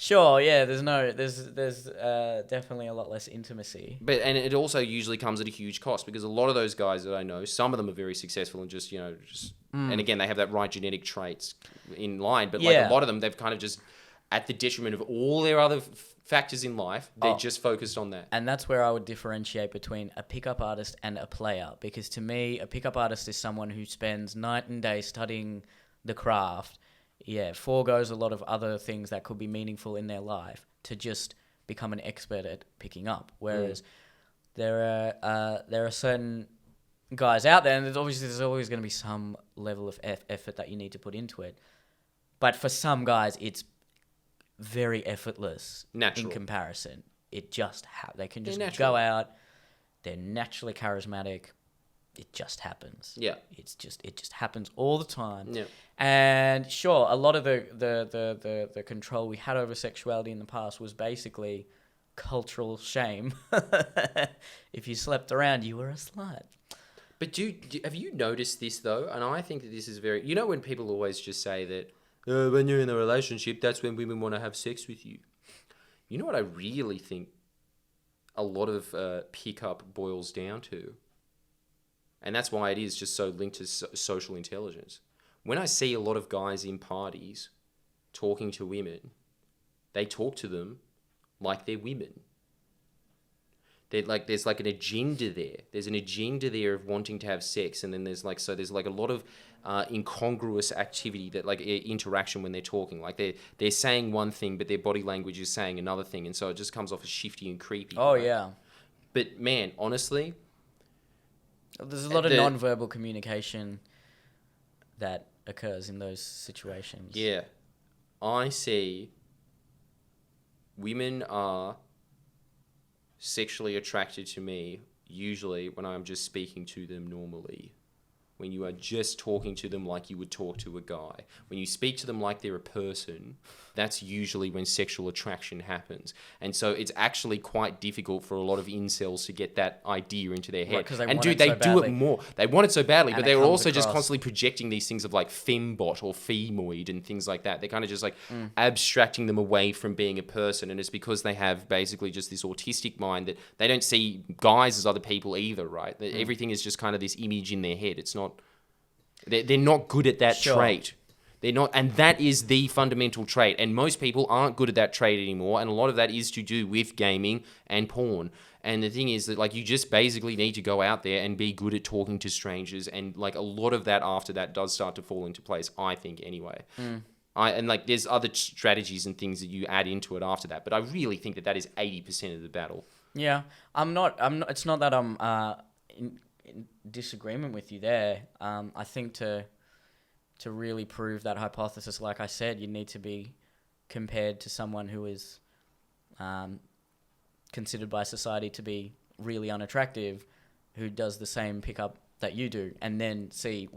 Sure, yeah. There's definitely a lot less intimacy. But and it also usually comes at a huge cost because a lot of those guys that I know, some of them are very successful and just and again they have that right genetic traits in line. But like a lot of them, they've kind of just at the detriment of all their other factors in life, they're just focused on that. And that's where I would differentiate between a pickup artist and a player, because to me, a pickup artist is someone who spends night and day studying the craft. Yeah, forgoes a lot of other things that could be meaningful in their life to just become an expert at picking up. Whereas there are certain guys out there, and there's always going to be some level of effort that you need to put into it. But for some guys, it's very effortless. Natural. In comparison. It just they can just natural. go out. They're naturally charismatic. It just happens. Yeah. It just happens all the time. Yeah. And sure, a lot of the control we had over sexuality in the past was basically cultural shame. If you slept around, you were a slut. But have you noticed this though? And I think that this is very... You know when people always just say that when you're in a relationship, that's when women want to have sex with you. You know what I really think a lot of pickup boils down to? And that's why it is just so linked to social intelligence. When I see a lot of guys in parties talking to women, they talk to them like they're women. There's like an agenda there. There's an agenda there of wanting to have sex, and then there's like a lot of incongruous activity that like interaction when they're talking. Like they're saying one thing, but their body language is saying another thing, and so it just comes off as shifty and creepy. Oh, right? yeah. But man, honestly, there's a lot of non-verbal communication that occurs in those situations. Yeah. I see women are sexually attracted to me usually when I'm just speaking to them normally. When you are just talking to them like you would talk to a guy. When you speak to them like they're a person, that's usually when sexual attraction happens. And so it's actually quite difficult for a lot of incels to get that idea into their head. Right, 'cause they and want dude, it they so do badly. it more. They want it so badly, And but it they're comes also just across. constantly projecting these things of like fembot or femoid and things like that. They're kind of just like abstracting them away from being a person. And it's because they have basically just this autistic mind that they don't see guys as other people either, right? Everything is just kind of this image in their head. It's not... They're not good at that trait. They're not, and that is the fundamental trait. And most people aren't good at that trait anymore. And a lot of that is to do with gaming and porn. And the thing is that like you just basically need to go out there and be good at talking to strangers. And like a lot of that after that does start to fall into place, I think anyway. And like there's other strategies and things that you add into it after that. But I really think that is 80% of the battle. Yeah, I'm not. It's not that I'm in disagreement with you there. I think to really prove that hypothesis, like I said, you need to be compared to someone who is considered by society to be really unattractive, who does the same pickup that you do, and then see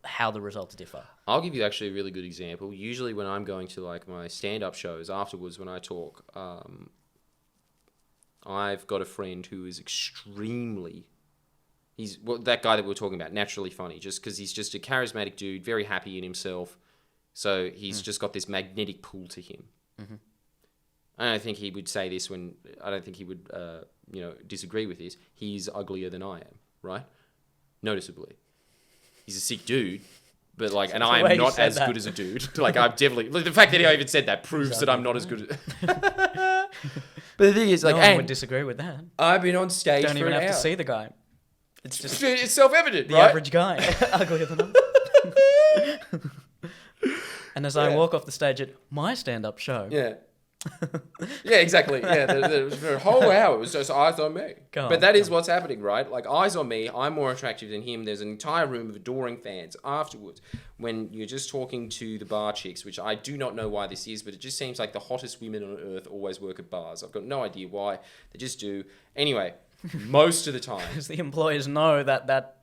how the results differ. I'll give you actually a really good example. Usually when I'm going to like my stand-up shows afterwards when I talk, I've got a friend who is extremely... He's that guy that we were talking about, naturally funny, just because he's just a charismatic dude, very happy in himself. So he's just got this magnetic pull to him. Mm-hmm. I don't think he would say this I don't think he would, disagree with this. He's uglier than I am, right? Noticeably. He's a sick dude, but like, and I am not as good as a dude. Like, I'm definitely, like, the fact that I even said that proves that I'm not as good as... But the thing is, like, no one would disagree with that. I've been on stage Don't for even an have hour. to see the guy. It's just It's self-evident, the right? average guy, uglier than him. And as I walk off the stage at my stand-up show, Yeah. Yeah, exactly. Yeah, the whole hour it was just eyes on me. But that is what's happening, right? Like, eyes on me, I'm more attractive than him. There's an entire room of adoring fans afterwards. When you're just talking to the bar chicks, which I do not know why this is, but it just seems like the hottest women on earth always work at bars. I've got no idea why. They just do. Anyway, Most of the time. Because the employers know that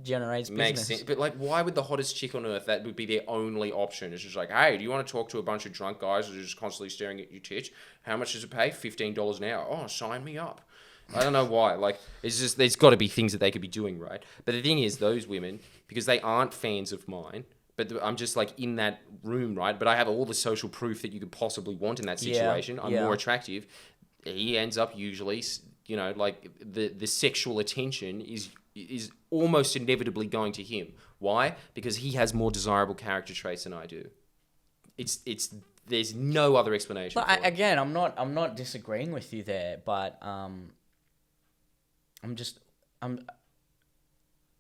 generates Makes business. sense. But like, why would the hottest chick on earth, that would be their only option? It's just like, hey, do you want to talk to a bunch of drunk guys who are just constantly staring at your tits? How much does it pay? $15 an hour. Oh, sign me up. I don't know why. Like, it's just, there's got to be things that they could be doing, right? But the thing is, those women, because they aren't fans of mine, but I'm just like in that room, right? But I have all the social proof that you could possibly want in that situation. I'm more attractive. He ends up usually, you know, like the sexual attention is almost inevitably going to him. Why? Because he has more desirable character traits than I do. It's there's no other explanation. But again, I'm not disagreeing with you there, but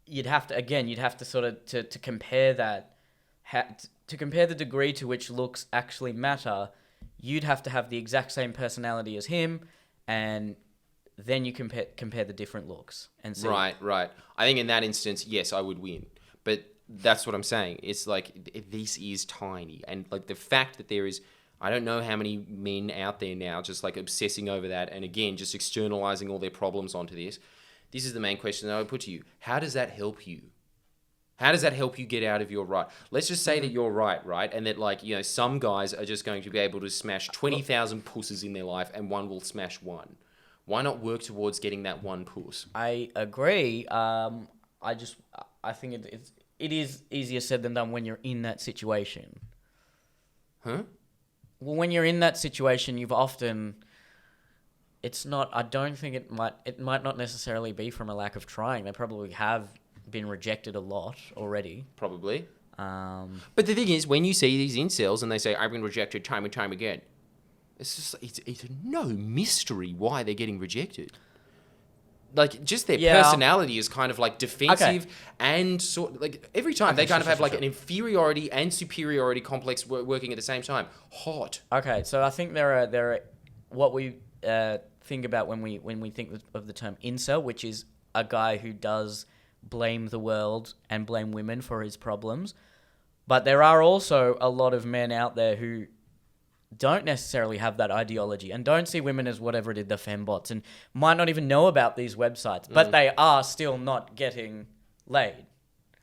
you'd have to sort of to compare that. To compare the degree to which looks actually matter, you'd have to have the exact same personality as him, and then you compare the different looks and see. Right. I think in that instance, yes, I would win. But that's what I'm saying. It's like, this is tiny. And like the fact that there is, I don't know how many men out there now just like obsessing over that, and again, just externalizing all their problems onto this. This is the main question that I would put to you. How does that help you? How does that help you get out of your right? Let's just say that you're right? And that, like, you know, some guys are just going to be able to smash 20,000 pusses in their life and one will smash one. Why not work towards getting that one puss? I agree. I think it is easier said than done when you're in that situation. Huh? Well, when you're in that situation, you've often... It's not... I don't think it might not necessarily be from a lack of trying. They probably have been rejected a lot already. Probably. But the thing is, when you see these incels and they say, I've been rejected time and time again, it's just, it's no mystery why they're getting rejected. Like, just their personality is kind of like defensive and sort like every time they kind of have like an inferiority and superiority complex working at the same time. Hot. Okay, so I think there are what we think about when we think of the term incel, which is a guy who does blame the world and blame women for his problems. But there are also a lot of men out there who don't necessarily have that ideology and don't see women as whatever it is, the fembots, and might not even know about these websites, but they are still not getting laid.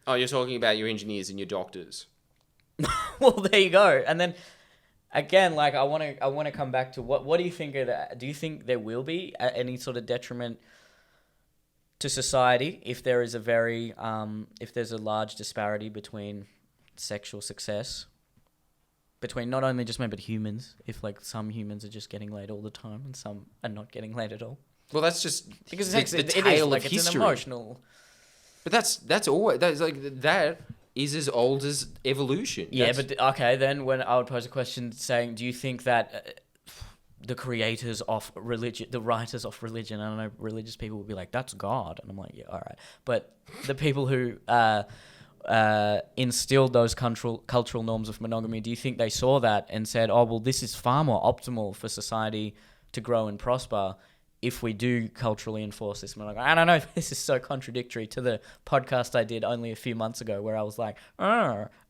Oh, you're talking about your engineers and your doctors. Well, there you go. And then again, like I want to come back to what do you think? Do you think there will be any sort of detriment to society if there is if there's a large disparity between sexual success between not only just men but humans? If like some humans are just getting laid all the time and some are not getting laid at all. Well, that's just because the tale of history. It's an emotional. But that's always that is as old as evolution. Yeah, but okay, then when I would pose a question saying, do you think that the creators of religion, the writers of religion, I don't know, religious people would be like, that's God. And I'm like, yeah, all right. But the people who instilled those cultural norms of monogamy, do you think they saw that and said, oh, well, this is far more optimal for society to grow and prosper if we do culturally enforce this monogamy? I don't know if this is so contradictory to the podcast I did only a few months ago where I was like,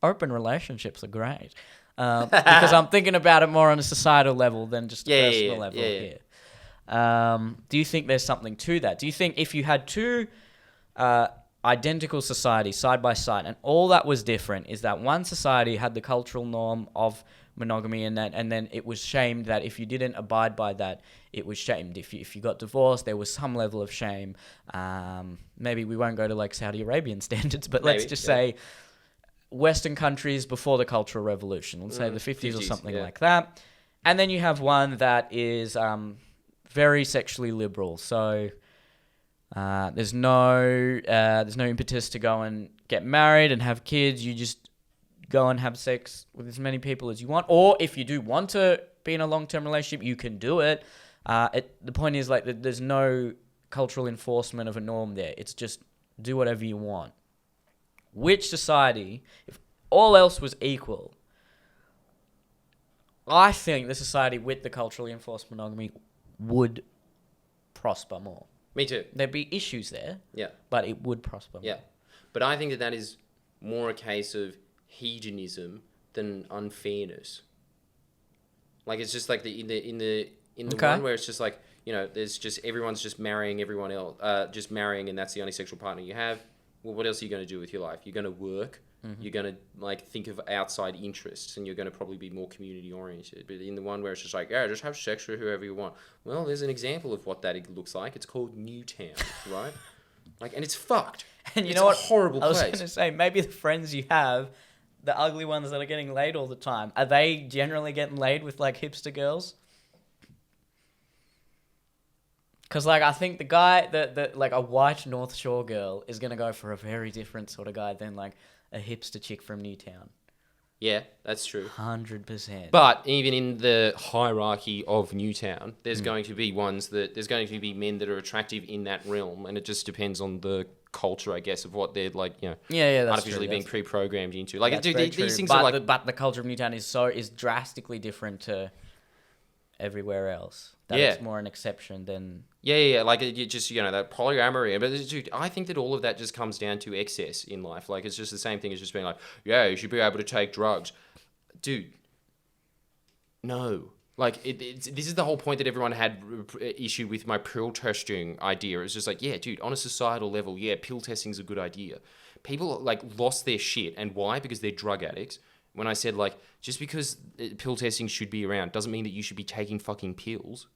open relationships are great. Because I'm thinking about it more on a societal level than just a personal level here. Do you think there's something to that? Do you think if you had two identical societies side by side and all that was different is that one society had the cultural norm of monogamy and then it was shamed that if you didn't abide by that, it was shamed. If you got divorced, there was some level of shame. Maybe we won't go to like Saudi Arabian standards, but let's just say Western countries before the Cultural Revolution, let's say the 50s or something like that. And then you have one that is very sexually liberal. So there's no impetus to go and get married and have kids. You just go and have sex with as many people as you want. Or if you do want to be in a long-term relationship, you can do it. The point is like there's no cultural enforcement of a norm there. It's just do whatever you want. Which society, if all else was equal, I think the society with the culturally enforced monogamy would prosper more. Me too. There'd be issues there, but it would prosper more. Yeah, but I think that is more a case of hedonism than unfairness. Like it's just like in the one where it's just like there's just everyone's just marrying everyone else, just marrying, and that's the only sexual partner you have. Well, what else are you going to do with your life? You're going to work. You're going to like think of outside interests, and you're going to probably be more community oriented. But in the one where it's just like, yeah, just have sex with whoever you want. Well, there's an example of what that looks like. It's called Newtown, right? Like, and it's fucked. And you it's know what? A horrible I was place. going to say, maybe the friends you have, the ugly ones that are getting laid all the time, are they generally getting laid with like hipster girls? Because like I think the guy that like a white North Shore girl is gonna go for a very different sort of guy than like a hipster chick from Newtown. Yeah, that's true. 100%. But even in the hierarchy of Newtown, there's going to be there's going to be men that are attractive in that realm, and it just depends on the culture, I guess, of what they're like, that's artificially true. being pre-programmed into. Like, That's dude, very these true. things but are like, but the culture of Newtown is drastically different to everywhere else. That Yeah. it's more an exception than. yeah, like you just that polyamory. But dude, I think that all of that just comes down to excess in life. Like, it's just the same thing as just being like, yeah, you should be able to take drugs, dude. No. Like, this is the whole point that everyone had issue with my pill testing idea. It's just like, yeah, dude, on a societal level, yeah, pill testing's a good idea. People, like, lost their shit. And why? Because they're drug addicts. When I said, like, just because pill testing should be around doesn't mean that you should be taking fucking pills.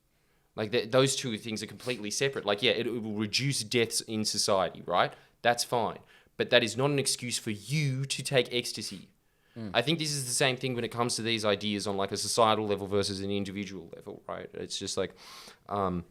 Like, those two things are completely separate. Like, yeah, it will reduce deaths in society, right? That's fine. But that is not an excuse for you to take ecstasy. I think this is the same thing when it comes to these ideas on like a societal level versus an individual level, right? It's just like, like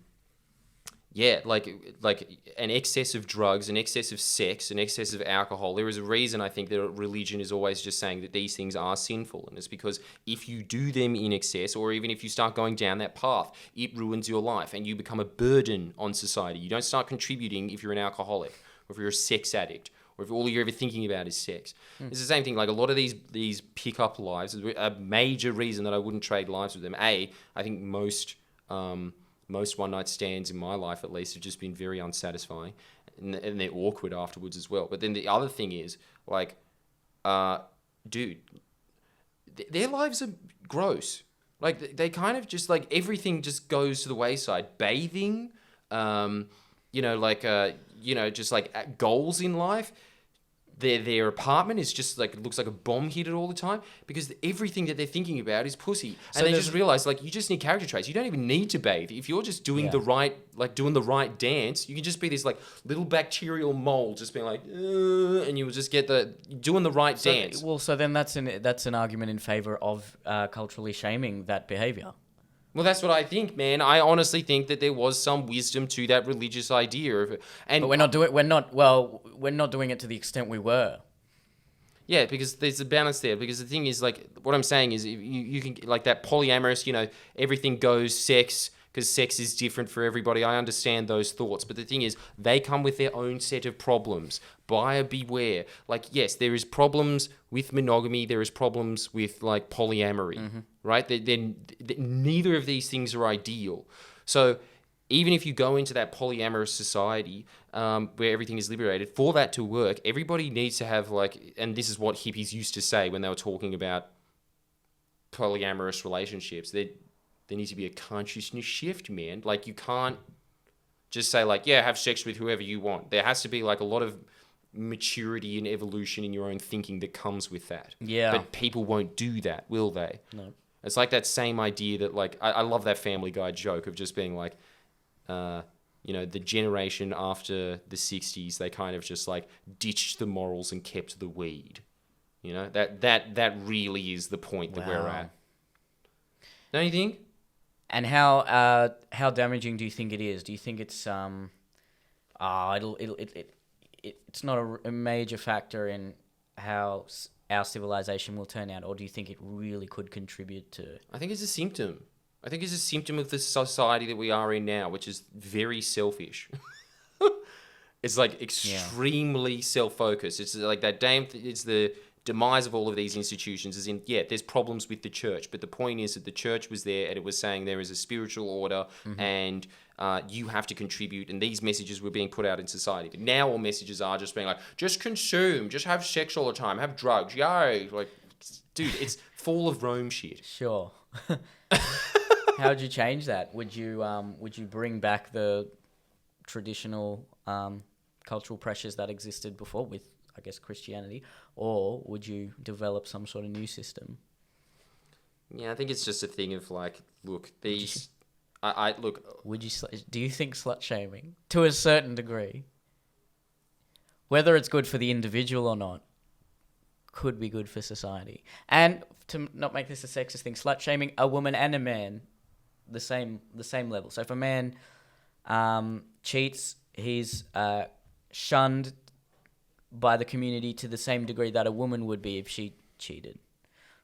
an excess of drugs, an excess of sex, an excess of alcohol. There is a reason I think that religion is always just saying that these things are sinful. And it's because if you do them in excess, or even if you start going down that path, it ruins your life and you become a burden on society. You don't start contributing if you're an alcoholic or if you're a sex addict, or if all you're ever thinking about is sex. It's the same thing. Like, a lot of these pick-up lives, a major reason that I wouldn't trade lives with them. I think most one-night stands in my life, at least, have just been very unsatisfying, and they're awkward afterwards as well. But then the other thing is, like, dude, their lives are gross. Like, they kind of just, like, everything just goes to the wayside. Bathing, just like goals in life. Their apartment is just like, it looks like a bomb hit it all the time, because everything that they're thinking about is pussy. And they just realize, like, you just need character traits. You don't even need to bathe. If you're just doing doing the right dance, you can just be this like little bacterial mole just being like, and you will just get doing the right dance. Well, so then that's an argument in favor of culturally shaming that behavior. Well, that's what I think, man. I honestly think that there was some wisdom to that religious idea of it. And But we're not doing it to the extent we were. yeah, because there's a balance there. Because the thing is, like, what I'm saying is, you can, like, that polyamorous, everything goes sex, because sex is different for everybody. I understand those thoughts. But the thing is, they come with their own set of problems. Buyer beware. Like, yes, there is problems with monogamy. There is problems with, like, polyamory, right? Neither of these things are ideal. So even if you go into that polyamorous society where everything is liberated, for that to work, everybody needs to have, like, and this is what hippies used to say when they were talking about polyamorous relationships, there needs to be a consciousness shift, man. Like, you can't just say, like, yeah, have sex with whoever you want. There has to be, like, a lot of maturity and evolution in your own thinking that comes with that. Yeah. But people won't do that, will they? No. It's like that same idea that, like, I love that Family Guy joke of just being like, the generation after the 60s, they kind of just, like, ditched the morals and kept the weed. That really is the point that we're at. Don't you think? And how damaging do you think it is? Do you think it's it's not a major factor in how our civilization will turn out, or do you think it really could contribute to? I think it's a symptom. I think it's a symptom of the society that we are in now, which is very selfish. It's like extremely self-focused. It's like that it's the demise of all of these institutions, as in, yeah, there's problems with the church, but the point is that the church was there and it was saying there is a spiritual order and you have to contribute, and these messages were being put out in society. But now all messages are just being like, just consume, just have sex all the time, have drugs, yay. Like, dude, it's fall of Rome shit. Sure. How would you change that? Would you bring back the traditional cultural pressures that existed before with, I guess, Christianity, or would you develop some sort of new system? Yeah, I think it's just a thing of like, look, these. I look. Would you? Do you think slut shaming, to a certain degree, whether it's good for the individual or not, could be good for society? And to not make this a sexist thing, slut shaming a woman and a man, the same level. So if a man cheats, he's shunned by the community to the same degree that a woman would be if she cheated,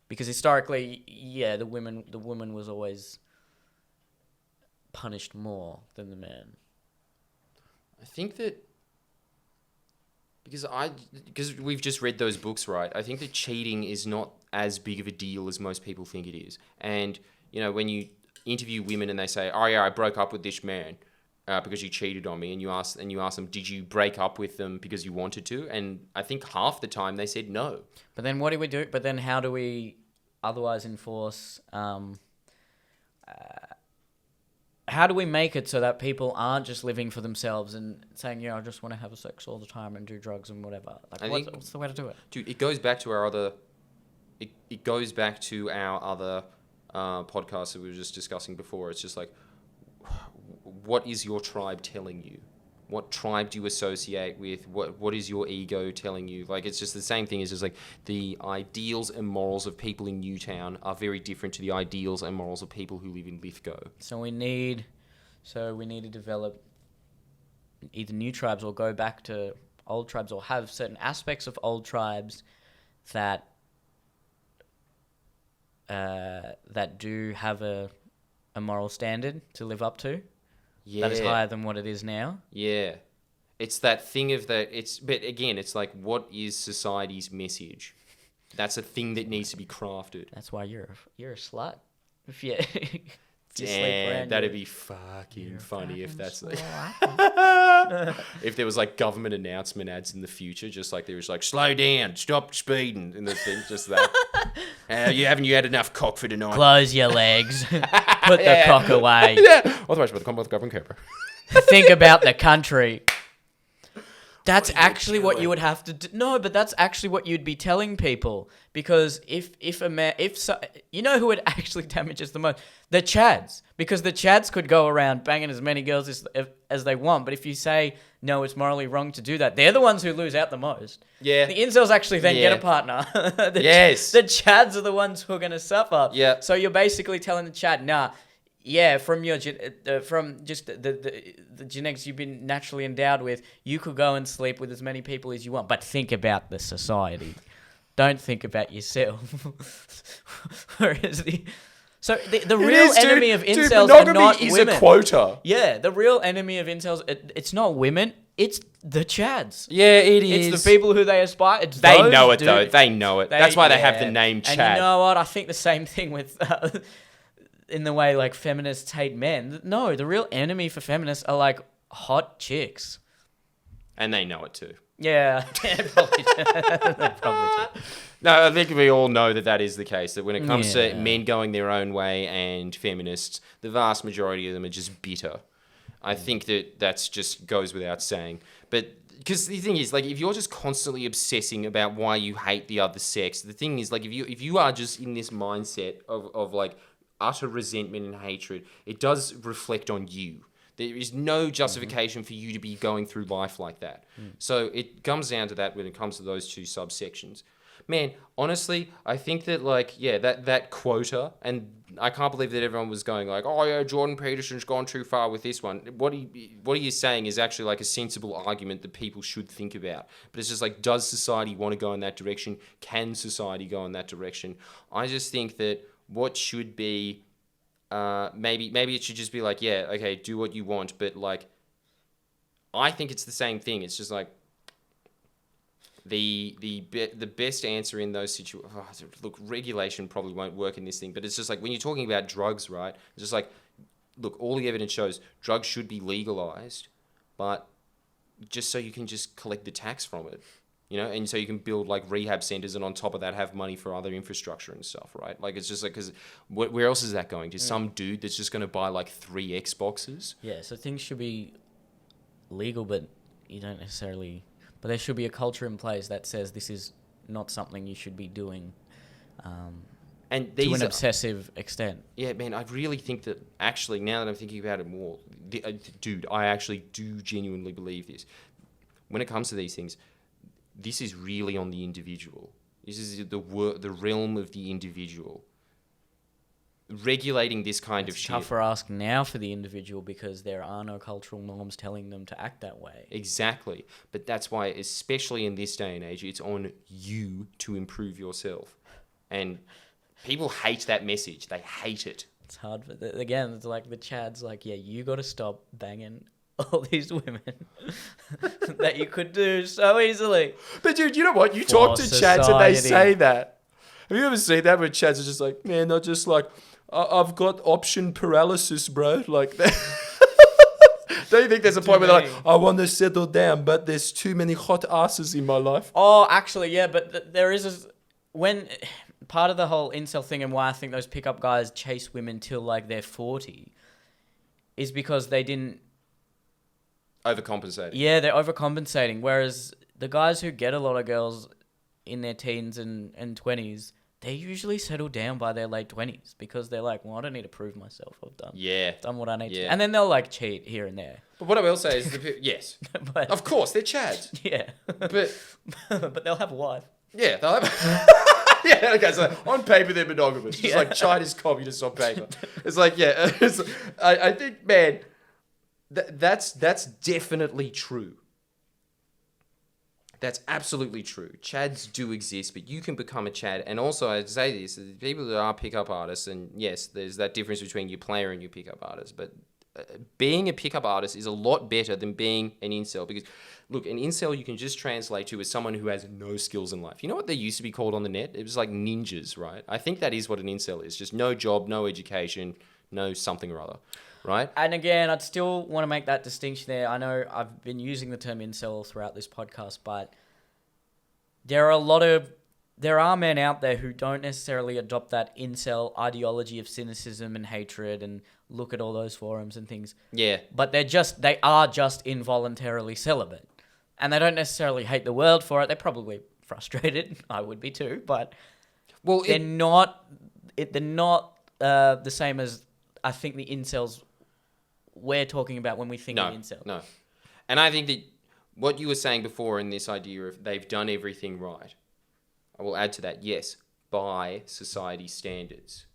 because historically, yeah, the woman was always punished more than the man. I think that because we've just read those books, right? I think that cheating is not as big of a deal as most people think it is. And when you interview women and they say, "Oh yeah, I broke up with this man because he cheated on me," and you ask them, "Did you break up with them because you wanted to?" And I think half the time they said no. But then what do we do? But then how do we otherwise enforce? How do we make it so that people aren't just living for themselves and saying, "Yeah, I just want to have sex all the time and do drugs and whatever"? Like, what's the way to do it? Dude, it goes back to our other. It goes back to our other podcast that we were just discussing before. It's just like, what is your tribe telling you? What tribe do you associate with? What is your ego telling you? Like, it's just the same thing. It's just like the ideals and morals of people in Newtown are very different to the ideals and morals of people who live in Lithgow. So we need to develop either new tribes or go back to old tribes, or have certain aspects of old tribes that do have a moral standard to live up to. Yeah. That is higher than what it is now. Yeah. It's that thing of but again, it's like, what is society's message? That's a thing that needs to be crafted. That's why you're a slut. If you, Damn, that'd be fucking funny if that's like, if there was like government announcement ads in the future, just like there was like, "Slow down, stop speeding," in the thing, just that. Haven't you had enough cock for tonight? Close your legs. Put the cock away. Yeah. Authorized by the Commonwealth Government Canberra. Think about the country. That's actually what you would have to do. No, but that's actually what you'd be telling people. Because if you know who it actually damages the most? The Chads. Because the Chads could go around banging as many girls as they want. But if you say, no, it's morally wrong to do that, they're the ones who lose out the most. Yeah. The incels actually then get a partner. Yes. The Chads are the ones who are going to suffer. Yeah. So you're basically telling the Chad, nah, yeah, from your from just the genetics you've been naturally endowed with, you could go and sleep with as many people as you want. But think about the society. Don't think about yourself. Whereas the real enemy of incels are not is women. a quota. Yeah, the real enemy of incels, it's not women. It's the Chads. Yeah, it is. It's the people who they aspire. It's They those know it, dudes. though. They know it. That's why they have the name Chad. And you know what? I think the same thing with... in the way like feminists hate men. No, the real enemy for feminists are like hot chicks. And they know it too. Yeah, probably do. No, I think we all know that is the case. That when it comes to men going their own way and feminists, the vast majority of them are just bitter. I think that's just goes without saying. But because the thing is, like, if you're just constantly obsessing about why you hate the other sex, the thing is, like, if you are just in this mindset of like utter resentment and hatred, it does reflect on you. There is no justification for you to be going through life like that. So it comes down to that when it comes to those two subsections. Man, honestly, I think that, like, yeah, that quota, and I can't believe that everyone was going like, "Oh yeah, Jordan Peterson's gone too far with this one." What are you saying is actually like a sensible argument that people should think about. But it's just like, does society want to go in that direction? Can society go in that direction? I just think that what should be, maybe it should just be like, yeah, okay, do what you want, but like, I think it's the same thing. It's just like the best answer in those situations. Look, regulation probably won't work in this thing, but it's just like when you're talking about drugs, right? It's just like, look, all the evidence shows drugs should be legalized, but just so you can just collect the tax from it. and so you can build like rehab centers, and on top of that have money for other infrastructure and stuff, right? Like it's just like, because where else is that going? Just some dude that's just going to buy like 3 Xboxes? Yeah, so things should be legal, but you don't necessarily... But there should be a culture in place that says this is not something you should be doing And to these an are, obsessive extent. yeah, man, I really think that actually, now that I'm thinking about it more, dude, I actually do genuinely believe this. When it comes to these things, this is really on the individual. This is the realm of the individual. Regulating this kind of It's shit. tougher ask now for the individual because there are no cultural norms telling them to act that way. Exactly. But that's why, especially in this day and age, it's on you to improve yourself. And people hate that message. They hate it. It's hard, but again, it's like the Chad's like, yeah, you got to stop banging all these women that you could do so easily. But dude, you know what? You For talk to Chads and they society. say that. Have you ever seen that where Chads are just like, man, they're just like, I've got option paralysis, bro. Like that. Don't you think there's a point where they're like, I want to settle down, but there's too many hot asses in my life? Oh, actually, yeah, but there is when part of the whole incel thing and why I think those pickup guys chase women till like they're 40 is because they didn't. Overcompensating. Yeah, they're overcompensating. Whereas the guys who get a lot of girls in their teens and 20s, they usually settle down by their late 20s because they're like, well, I don't need to prove myself. I've done what I need to. Yeah. And then they'll like cheat here and there. But what I will say is, yes, But of course, they're Chads. yeah, But but they'll have a wife. yeah, they'll have... yeah, okay, so on paper they're monogamous. Just like China's communists on paper. It's like, yeah, I think, man, that's definitely true. That's absolutely true. Chads do exist, but you can become a Chad. And also, I'd say this, people that are pickup artists, and yes, there's that difference between your player and your pickup artist, but being a pickup artist is a lot better than being an incel, because look, an incel you can just translate to as someone who has no skills in life. You know what they used to be called on the net? It was like ninjas, right? I think that is what an incel is. Just no job, no education, no something or other, right? And again, I'd still want to make that distinction there. I know I've been using the term incel throughout this podcast, but there are men out there who don't necessarily adopt that incel ideology of cynicism and hatred and look at all those forums and things. Yeah. But they are just involuntarily celibate. And they don't necessarily hate the world for it. They're probably frustrated. I would be too, but Well, they're not the same as I think the incels we're talking about when we think of incel. No. And I think that what you were saying before in this idea of they've done everything right, I will add to that, yes, by society standards.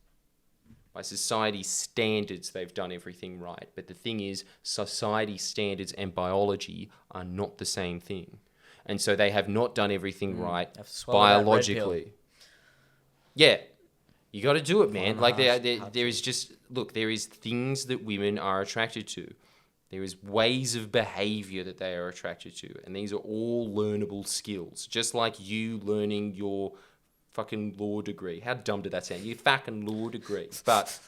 By society standards, they've done everything right. But the thing is, society standards and biology are not the same thing. And so they have not done everything right Have to swallow that red biologically. Yeah. You got to do it, man. Like there is just, look, there is things that women are attracted to. There is ways of behavior that they are attracted to. And these are all learnable skills. Just like you learning your fucking law degree. How dumb did that sound? Your fucking law degree. But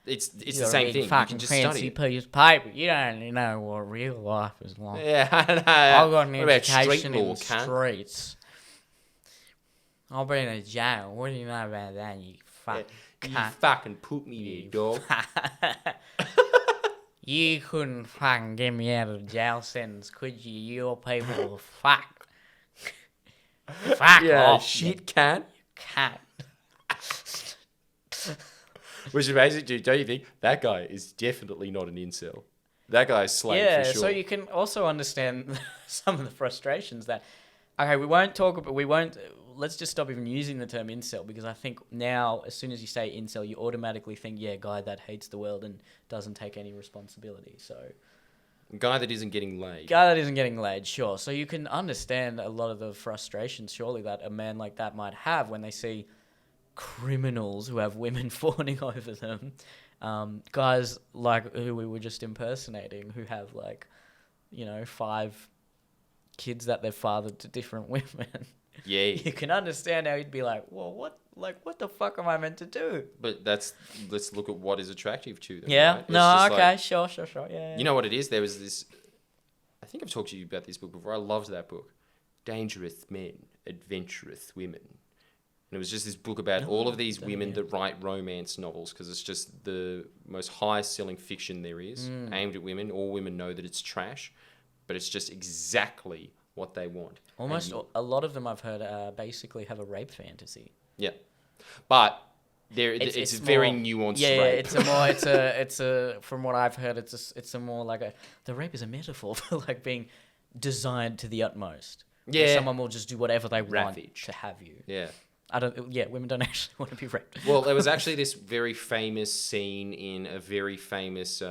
it's the same thing. You can just study it. Piece of paper. You don't know what real life is like. Yeah, I know. I've got an What about street education in law, the cunt? streets. I've been in jail. What do you know about that, you fuck You cunt? fucking put me there, dog. You couldn't fucking get me out of the jail sentence, could you? Your people were fuck. Fuck Yeah, off, shit can. cunt. Which is amazing, dude. Don't you think? That guy is definitely not an incel. That guy is slave Yeah, for sure. so you can also understand some of the frustrations that... Okay, let's just stop even using the term incel, because I think now, as soon as you say incel, you automatically think, yeah, guy that hates the world and doesn't take any responsibility. So, Guy that isn't getting laid. guy that isn't getting laid, sure. So you can understand a lot of the frustrations, surely, that a man like that might have when they see criminals who have women fawning over them. Guys like who we were just impersonating, who have 5 kids that they've fathered to different women. Yeah. You can understand how he'd be like, well, what the fuck am I meant to do? But let's look at what is attractive to them. Yeah. Right? It's No, just okay. like, Sure. Yeah. you know what it is? There was this... I think I've talked to you about this book before. I loved that book. dangerous men, adventurous women. And it was just this book about all of these women that write romance novels because it's just the most highest selling fiction there is, aimed at women. All women know that it's trash, but it's just exactly what they want. Almost a lot of them I've heard basically have a rape fantasy. Yeah. But it's very more, nuanced rape. rape. It's a from what I've heard, it's a more like the rape is a metaphor for like being designed to the utmost. Yeah. Where someone will just do whatever they want Ravaged. to have you. Yeah. Women don't actually want to be raped. Well, there was actually this very famous scene in a very famous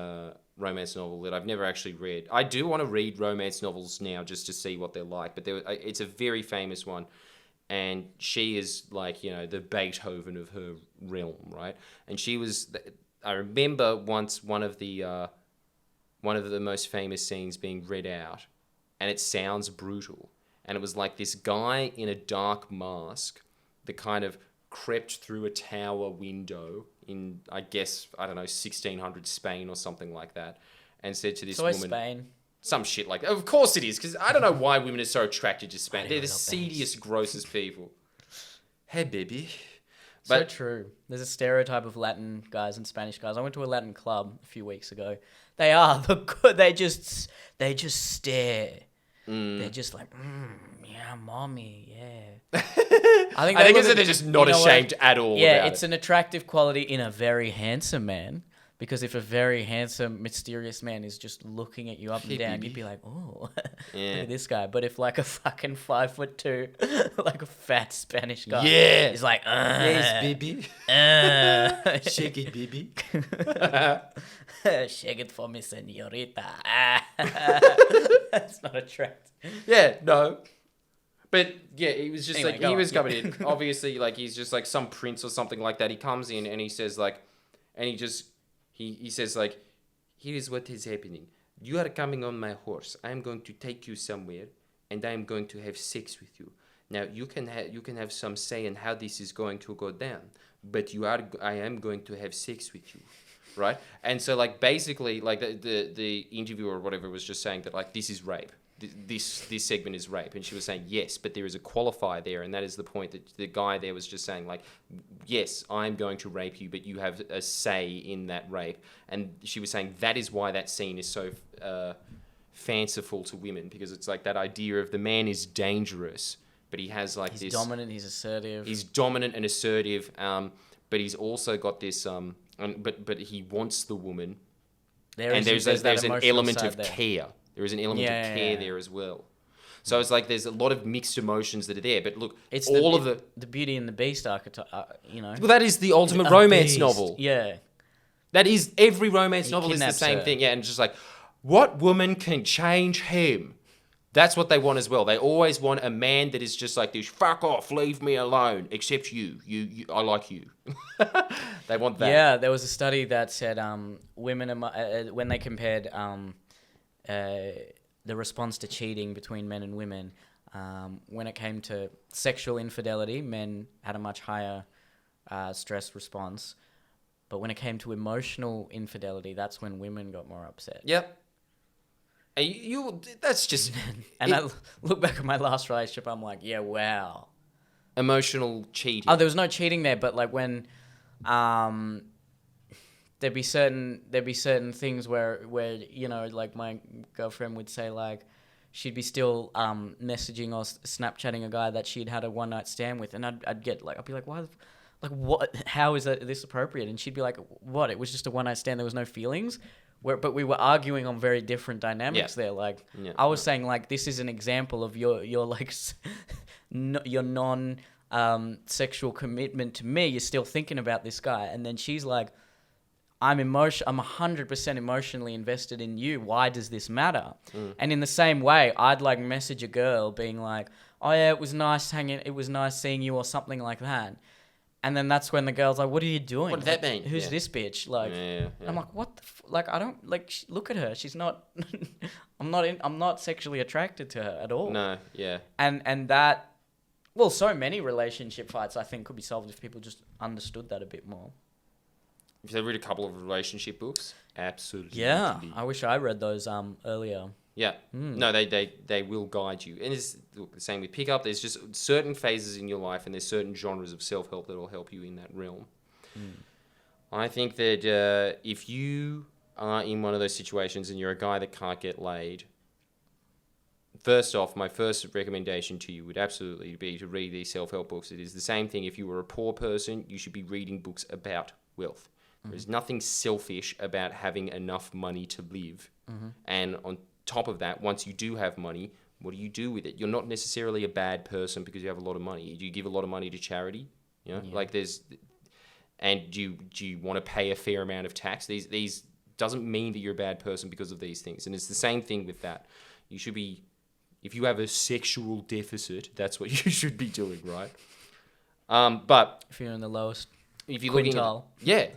romance novel that I've never actually read. I do want to read romance novels now just to see what they're like, but it's a very famous one. And she is like, the Beethoven of her realm, right? And she was, I remember once one of the most famous scenes being read out, and it sounds brutal. And it was like this guy in a dark mask that kind of crept through a tower window in, I guess, 1600 Spain or something like that, and said to this woman... Spain. Some shit like that. Of course it is, because I don't know why women are so attracted to Spain. They're the seediest, grossest people. Hey, baby. So true. There's a stereotype of Latin guys and Spanish guys. I went to a Latin club a few weeks ago. They are the good. They just stare. They're just like, yeah, mommy, yeah. I think they're just not ashamed at all. Yeah, about it's an attractive quality in a very handsome man. Because if a very handsome, mysterious man is just looking at you up and down, you'd be like, oh, look at this guy. But if like a fucking 5'2", like a fat Spanish guy, is like, yes, baby. Shake it, baby. Shake it for me, señorita. That's not attractive. Yeah, no. But yeah, he was just Anyway, he was coming in. Obviously, like he's just like some prince or something like that. He comes in and he says like, and he says like, here is what is happening. You are coming on my horse. I am going to take you somewhere, and I am going to have sex with you. Now you can have some say in how this is going to go down, but I am going to have sex with you, right? And so like basically like the interviewer or whatever was just saying that like this is rape. This segment is rape, and she was saying yes, but there is a qualifier there, and that is the point that the guy there was just saying like, yes, I'm going to rape you, but you have a say in that rape, and she was saying that is why that scene is so fanciful to women, because it's like that idea of the man is dangerous, but he has like he's dominant, he's assertive. He's dominant and assertive, but he's also got this but he wants the woman, there's an element of care. There is an element of care there as well. So it's like there's a lot of mixed emotions that are there. But look, it's the Beauty and the Beast archetype, Well, that is the ultimate romance novel. Yeah. That is, every romance novel is the same thing. Yeah, and just like, what woman can change him? That's what they want as well. They always want a man that is just like this, fuck off, leave me alone, except you. I like you. They want that. Yeah, there was a study that said women, when they compared... the response to cheating between men and women, when it came to sexual infidelity, men had a much higher stress response. But when it came to emotional infidelity, that's when women got more upset. Yep. And that's just... And I look back at my last relationship, I'm like, yeah, wow. Emotional cheating. Oh, there was no cheating there, but like when... There'd be certain things where like my girlfriend would say like she'd be still messaging or Snapchatting a guy that she'd had a one night stand with, and I'd be like, why, like what? How is this appropriate? And she'd be like, what? It was just a one night stand. There was no feelings. But we were arguing on very different dynamics there. Like I was saying like this is an example of your like your non sexual commitment to me. You're still thinking about this guy, and then she's like, I'm 100% emotionally invested in you. Why does this matter? And in the same way, I'd like message a girl being like, oh yeah, it was nice seeing you or something like that. And then that's when the girl's like, what are you doing? What does that mean? Who's this bitch? Like, I'm like, what the like, I don't like, look at her. She's not, I'm not sexually attracted to her at all. No. Yeah. And that, well, so many relationship fights I think could be solved if people just understood that a bit more. If they read a couple of relationship books, absolutely. Yeah, I wish I read those earlier. Yeah. No, they will guide you. And it's the same with pickup. There's just certain phases in your life and there's certain genres of self-help that will help you in that realm. I think that if you are in one of those situations and you're a guy that can't get laid, first off, my first recommendation to you would absolutely be to read these self-help books. It is the same thing. If you were a poor person, you should be reading books about wealth. There's nothing selfish about having enough money to live. And on top of that, once you do have money, what do you do with it? You're not necessarily a bad person because you have a lot of money. Do you give a lot of money to charity? You know, like and do you want to pay a fair amount of tax? These doesn't mean that you're a bad person because of these things. And it's the same thing with that. You should be, if you have a sexual deficit, that's what you should be doing, right? But If you're in the lowest if you're quintile, yeah.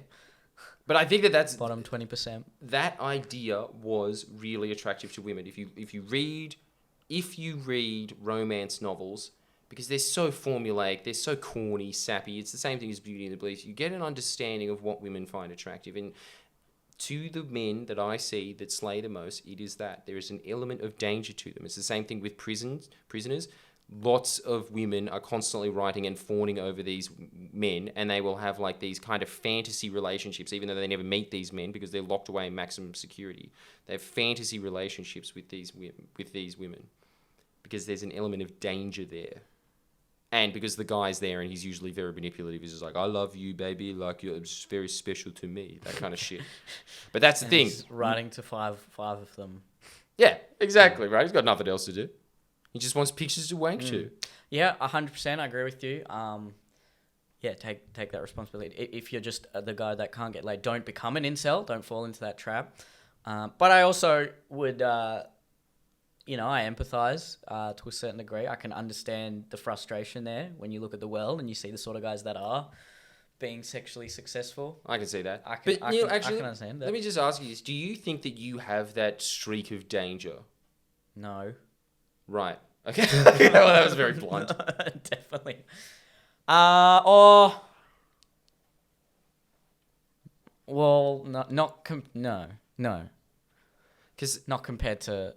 But I think that's bottom 20%. that idea was really attractive to women. If you read romance novels, because they're so formulaic, they're so corny, sappy. It's the same thing as Beauty and the Beast. You get an understanding of what women find attractive. And to the men that I see that slay the most, it is that there is an element of danger to them. It's the same thing with prisoners. Lots of women are constantly writing and fawning over these men, and they will have like these kind of fantasy relationships, even though they never meet these men because they're locked away in maximum security. They have fantasy relationships with these women because there's an element of danger there. And because the guy's there and he's usually very manipulative, he's just like, I love you, baby, like you're very special to me, that kind of shit. But that's the thing. He's writing to five of them. Yeah, exactly, right? He's got nothing else to do. He just wants pictures to wank to. Yeah, 100%. I agree with you. Yeah, take that responsibility. If you're just the guy that can't get laid, don't become an incel. Don't fall into that trap. But I also would, I empathize to a certain degree. I can understand the frustration there when you look at the world and you see the sort of guys that are being sexually successful. I can see that. I can understand that. Let me just ask you this. Do you think that you have that streak of danger? No. Right. Okay. Well, that was very blunt. Definitely. No. Because not compared to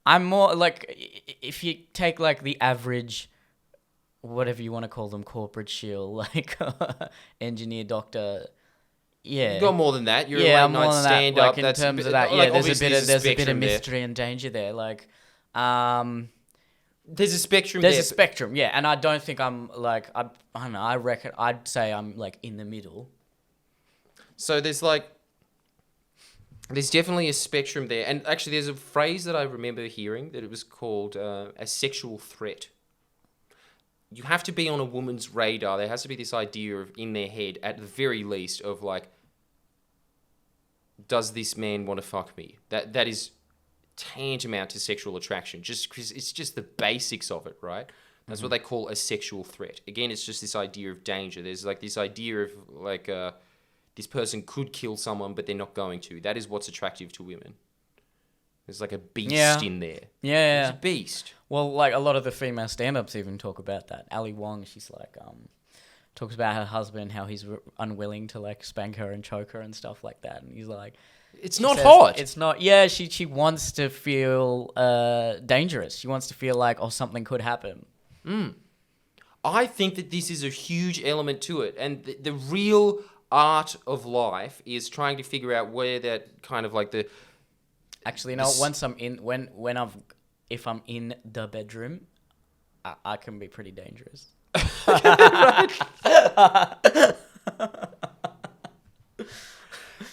I'm more like, if you take like the average, whatever you want to call them, corporate shield, like engineer, doctor. Yeah, You got more than that. You're yeah, a late more night than stand that. Like up. in That's terms of that, yeah, like, there's a obviously bit of there. mystery and danger there. Like, There's a spectrum there's there. a spectrum, yeah, and I don't think I'm like I don't know. I reckon I'd say I'm like in the middle. So there's definitely a spectrum there. And actually, there's a phrase that I remember hearing that it was called a sexual threat. You have to be on a woman's radar. There has to be this idea of, in their head, at the very least, of like, does this man want to fuck me? That is tantamount to sexual attraction, just because it's just the basics of it, right? That's what they call a sexual threat. Again, it's just this idea of danger. There's like this idea of like this person could kill someone, but they're not going to. That is what's attractive to women. There's like a beast in there. Yeah, There's a beast. Well, like a lot of the female stand-ups even talk about that. Ali Wong, she's like, talks about her husband, how he's unwilling to like spank her and choke her and stuff like that. And he's like, It's not hot. It's not. Yeah, she wants to feel dangerous. She wants to feel like, oh, something could happen. I think that this is a huge element to it. And the real art of life is trying to figure out where that kind of like the... Actually, you know, once I'm in, if I'm in the bedroom, I can be pretty dangerous.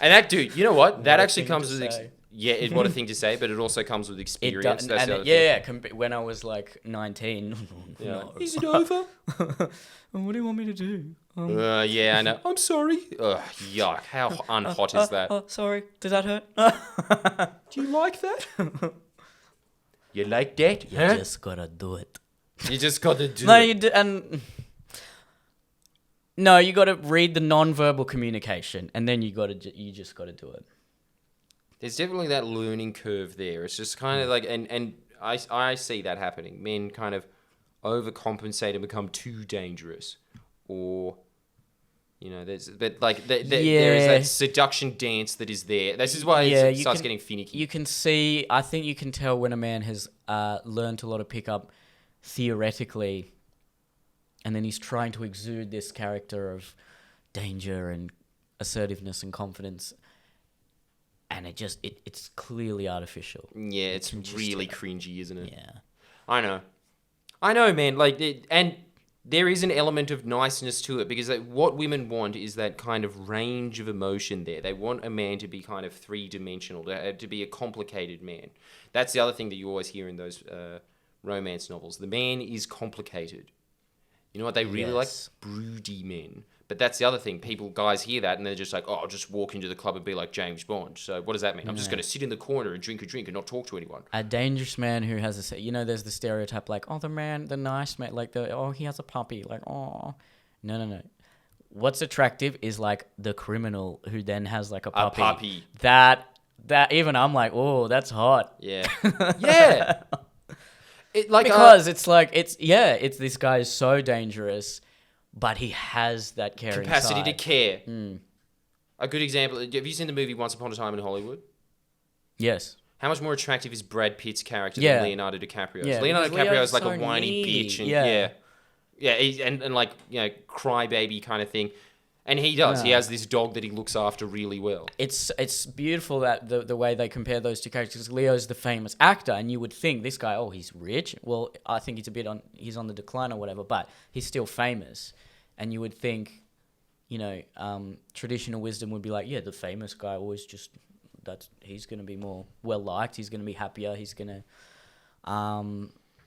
And that, dude, you know what? That What a actually thing comes to with... say. What a thing to say, but it also comes with experience. That's the other thing. When I was like 19. Yeah. No. Is it over? What do you want me to do? Yeah, I know. I'm sorry. Ugh, yuck. How unhot is that? Oh, sorry. Does that hurt? Do you like that? You like that? You just gotta do it. You just got to do No, it. you do, and no, you got to read the non-verbal communication, and then you just got to do it. There's definitely that learning curve there. It's just kind of like, and I see that happening. Men kind of overcompensate and become too dangerous, or You know, there is Yeah. that seduction dance that is there. This is why it starts getting finicky. You can see, I think you can tell when a man has learned a lot of pickup theoretically, and then he's trying to exude this character of danger and assertiveness and confidence, and it's clearly artificial. Yeah, it's really cringy, isn't it? Yeah. I know, man. And there is an element of niceness to it because what women want is that kind of range of emotion there. They want a man to be kind of three-dimensional, to be a complicated man. That's the other thing that you always hear in those romance novels. The man is complicated. You know what they really like? Broody men. But that's the other thing. Guys hear that and they're just like, oh, I'll just walk into the club and be like James Bond. So what does that mean? I'm just going to sit in the corner and drink a drink and not talk to anyone. A dangerous man who has there's the stereotype like, oh, the nice man, like he has a puppy, like, oh. No. What's attractive is like the criminal who then has like a puppy. A puppy. That even I'm like, oh, that's hot. Yeah. Yeah. Because it's this guy is so dangerous, but he has that caring capacity side. to care. A good example. Have you seen the movie Once Upon a Time in Hollywood? Yes. How much more attractive is Brad Pitt's character than Leonardo DiCaprio's? Yeah, Leonardo because DiCaprio is like so a whiny needy. bitch, and and like crybaby kind of thing. And he does. He has this dog that he looks after really well. It's beautiful that the way they compare those two characters. Leo's the famous actor, and you would think this guy, he's rich. Well, I think he's on the decline or whatever, but he's still famous. And you would think, traditional wisdom would be like, the famous guy always he's going to be more well liked. He's going to be happier. He's going to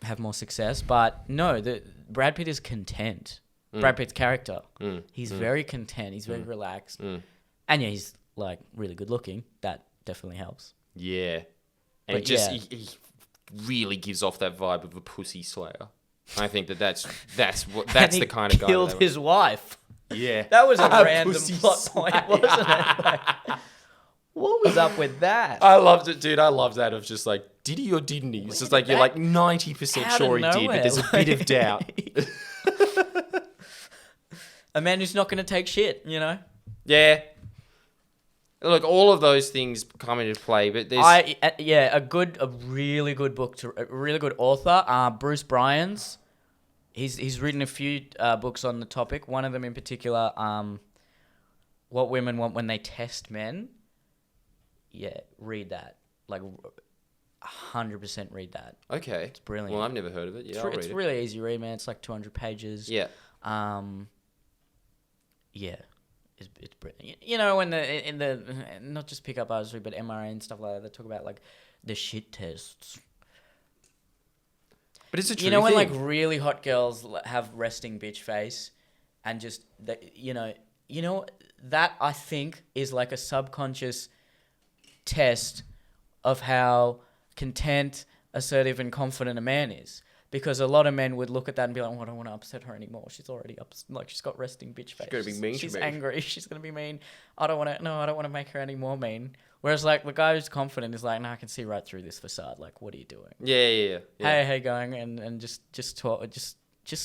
have more success. But no, Brad Pitt is content. Brad Pitt's character. He's very content. He's very relaxed. And he's like really good looking. That definitely helps. Yeah. And he really gives off that vibe of a pussy slayer. I think that's the kind of guy. Killed his wife. Yeah. That was a random plot point, wasn't it? Like, what was up with that? I loved it, dude. I loved that of just like, did he or didn't he? It's just like you're like 90% sure he did, but there's a bit of doubt. A man who's not going to take shit, Yeah. Look, all of those things come into play, but there's a really good book a really good author, Bruce Bryan's. He's written a few books on the topic. One of them in particular, What Women Want When They Test Men. Yeah, read that. Like 100% read that. Okay. It's brilliant. Well, I've never heard of it. Yeah, it's really easy to read, man. It's like 200 pages. Yeah. Yeah. It's brilliant. In the not just pickup artistry, but MRA and stuff like that, they talk about like the shit tests. But it's a true when thing. like really hot girls have resting bitch face, and just that that I think is like a subconscious test of how content, assertive, and confident a man is. Because a lot of men would look at that and be like, I don't want to upset her anymore. She's already she's got resting bitch face. She's going to be mean She's to me. angry. She's going to be mean. I don't want to make her any more mean. Whereas like the guy who's confident is like, I can see right through this facade. Like, what are you doing? Yeah. Hey, how you going? And just talk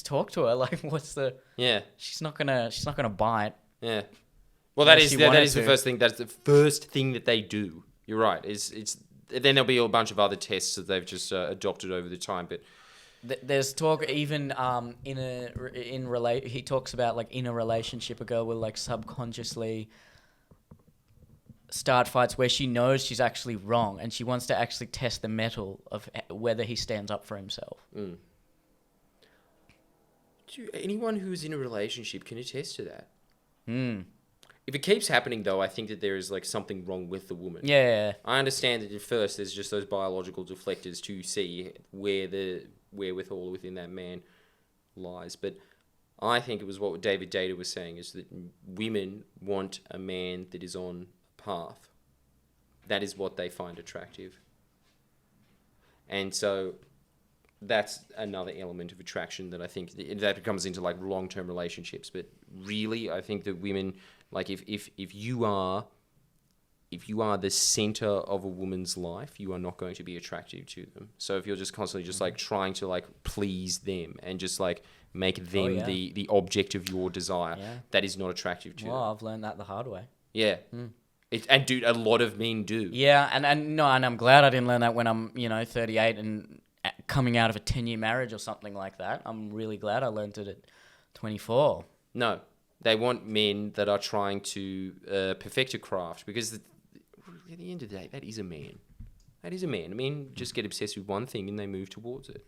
talk to her. Like, what's the... Yeah. She's not gonna bite. Yeah. Well, that is the first thing. That's the first thing that they do. You're right. It's then there'll be a bunch of other tests that they've just adopted over the time, but... There's talk even he talks about like in a relationship, a girl will like subconsciously start fights where she knows she's actually wrong and she wants to actually test the mettle of whether he stands up for himself. Anyone who's in a relationship can attest to that. If it keeps happening, though, I think that there is like something wrong with the woman. Yeah. I understand that at first there's just those biological deflectors to see where the wherewithal within that man lies. But I think it was what David Data was saying, is that women want a man that is on a path. That is what they find attractive. And so that's another element of attraction that I think that comes into like long-term relationships. But really, I think that women, like if you are the center of a woman's life, you are not going to be attractive to them. So if you're just constantly just like trying to like please them and just like make them yeah. the object of your desire. Yeah. That is not attractive to Well, them. I've learned that the hard way. Yeah. And dude, a lot of men do. Yeah, and I'm glad I didn't learn that when I'm 38 and coming out of a 10-year marriage or something like that. I'm really glad I learned it at 24. No, they want men that are trying to perfect a craft because at the end of the day, that is a man. That is a man. Men just get obsessed with one thing and they move towards it.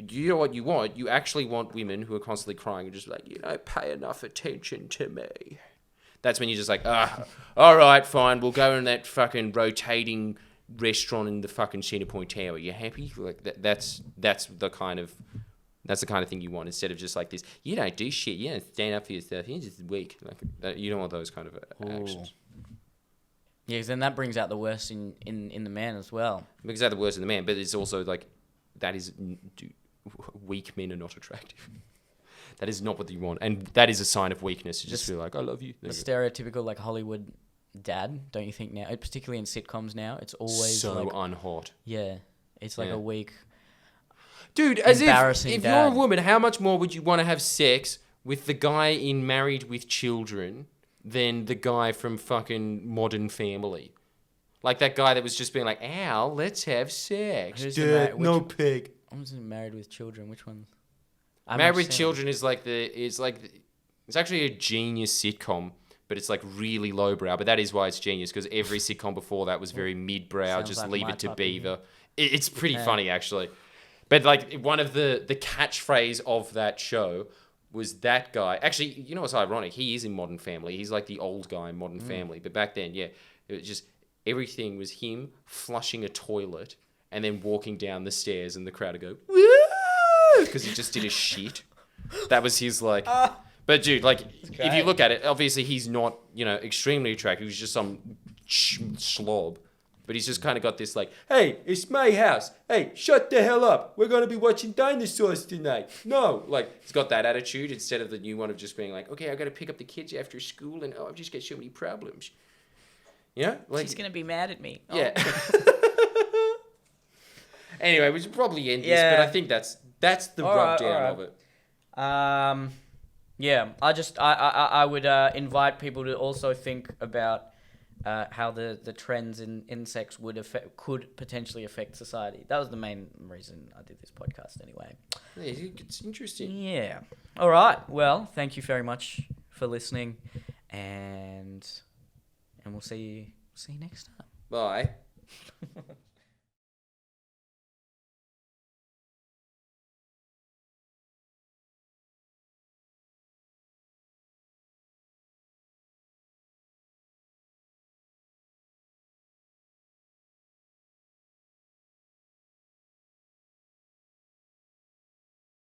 You know what you want? You actually want women who are constantly crying and just like, you don't pay enough attention to me. That's when you're just like, all right, fine, we'll go in that fucking rotating restaurant in the fucking Centrepoint Tower. You happy? Like that's the kind of thing you want instead of just like this. You don't do shit. You don't stand up for yourself. You're just weak. Like you don't want those kind of actions. Yeah, because then that brings out the worst in the man as well. Because that's the worst in the man, but it's also like weak men are not attractive. That is not what you want, and that is a sign of weakness. You just feel like I love you. The stereotypical like Hollywood dad, don't you think now? Particularly in sitcoms now, it's always so like, unhot. Yeah, it's like a weak. Dude, as embarrassing if dad. you're a woman, how much more would you want to have sex with the guy in Married with Children than the guy from fucking Modern Family? Like that guy that was just being like, "Al, let's have sex." No pig. I was Married with Children. Which one? Married with Children is it's actually a genius sitcom, but it's like really lowbrow. But that is why it's genius because every sitcom before that was very mid-brow. Sounds Just like leave my it to type of Beaver. It's pretty funny actually. But like one of the catchphrase of that show was that guy. Actually, you know what's ironic? He is in Modern Family. He's like the old guy in Modern Family. But back then, it was just everything was him flushing a toilet and then walking down the stairs, and the crowd would go, "Woo!" because he just did a shit. That was his like. But dude, like if you look at it, obviously he's not extremely attractive. He's just some slob. But he's just kind of got this like, "Hey, it's my house. Hey, shut the hell up. We're going to be watching dinosaurs tonight." No, like he's got that attitude instead of the new one of just being like, "Okay, I got to pick up the kids after school and I've just got so many problems." Like she's going to be mad at me. Yeah. Anyway, we should probably end this, but I think that's the rub-down of it. Yeah, I would invite people to also think about how the trends in sex could potentially affect society. That was the main reason I did this podcast anyway. Yeah, it's interesting. Yeah. All right. Well, thank you very much for listening, and we'll see you next time. Bye.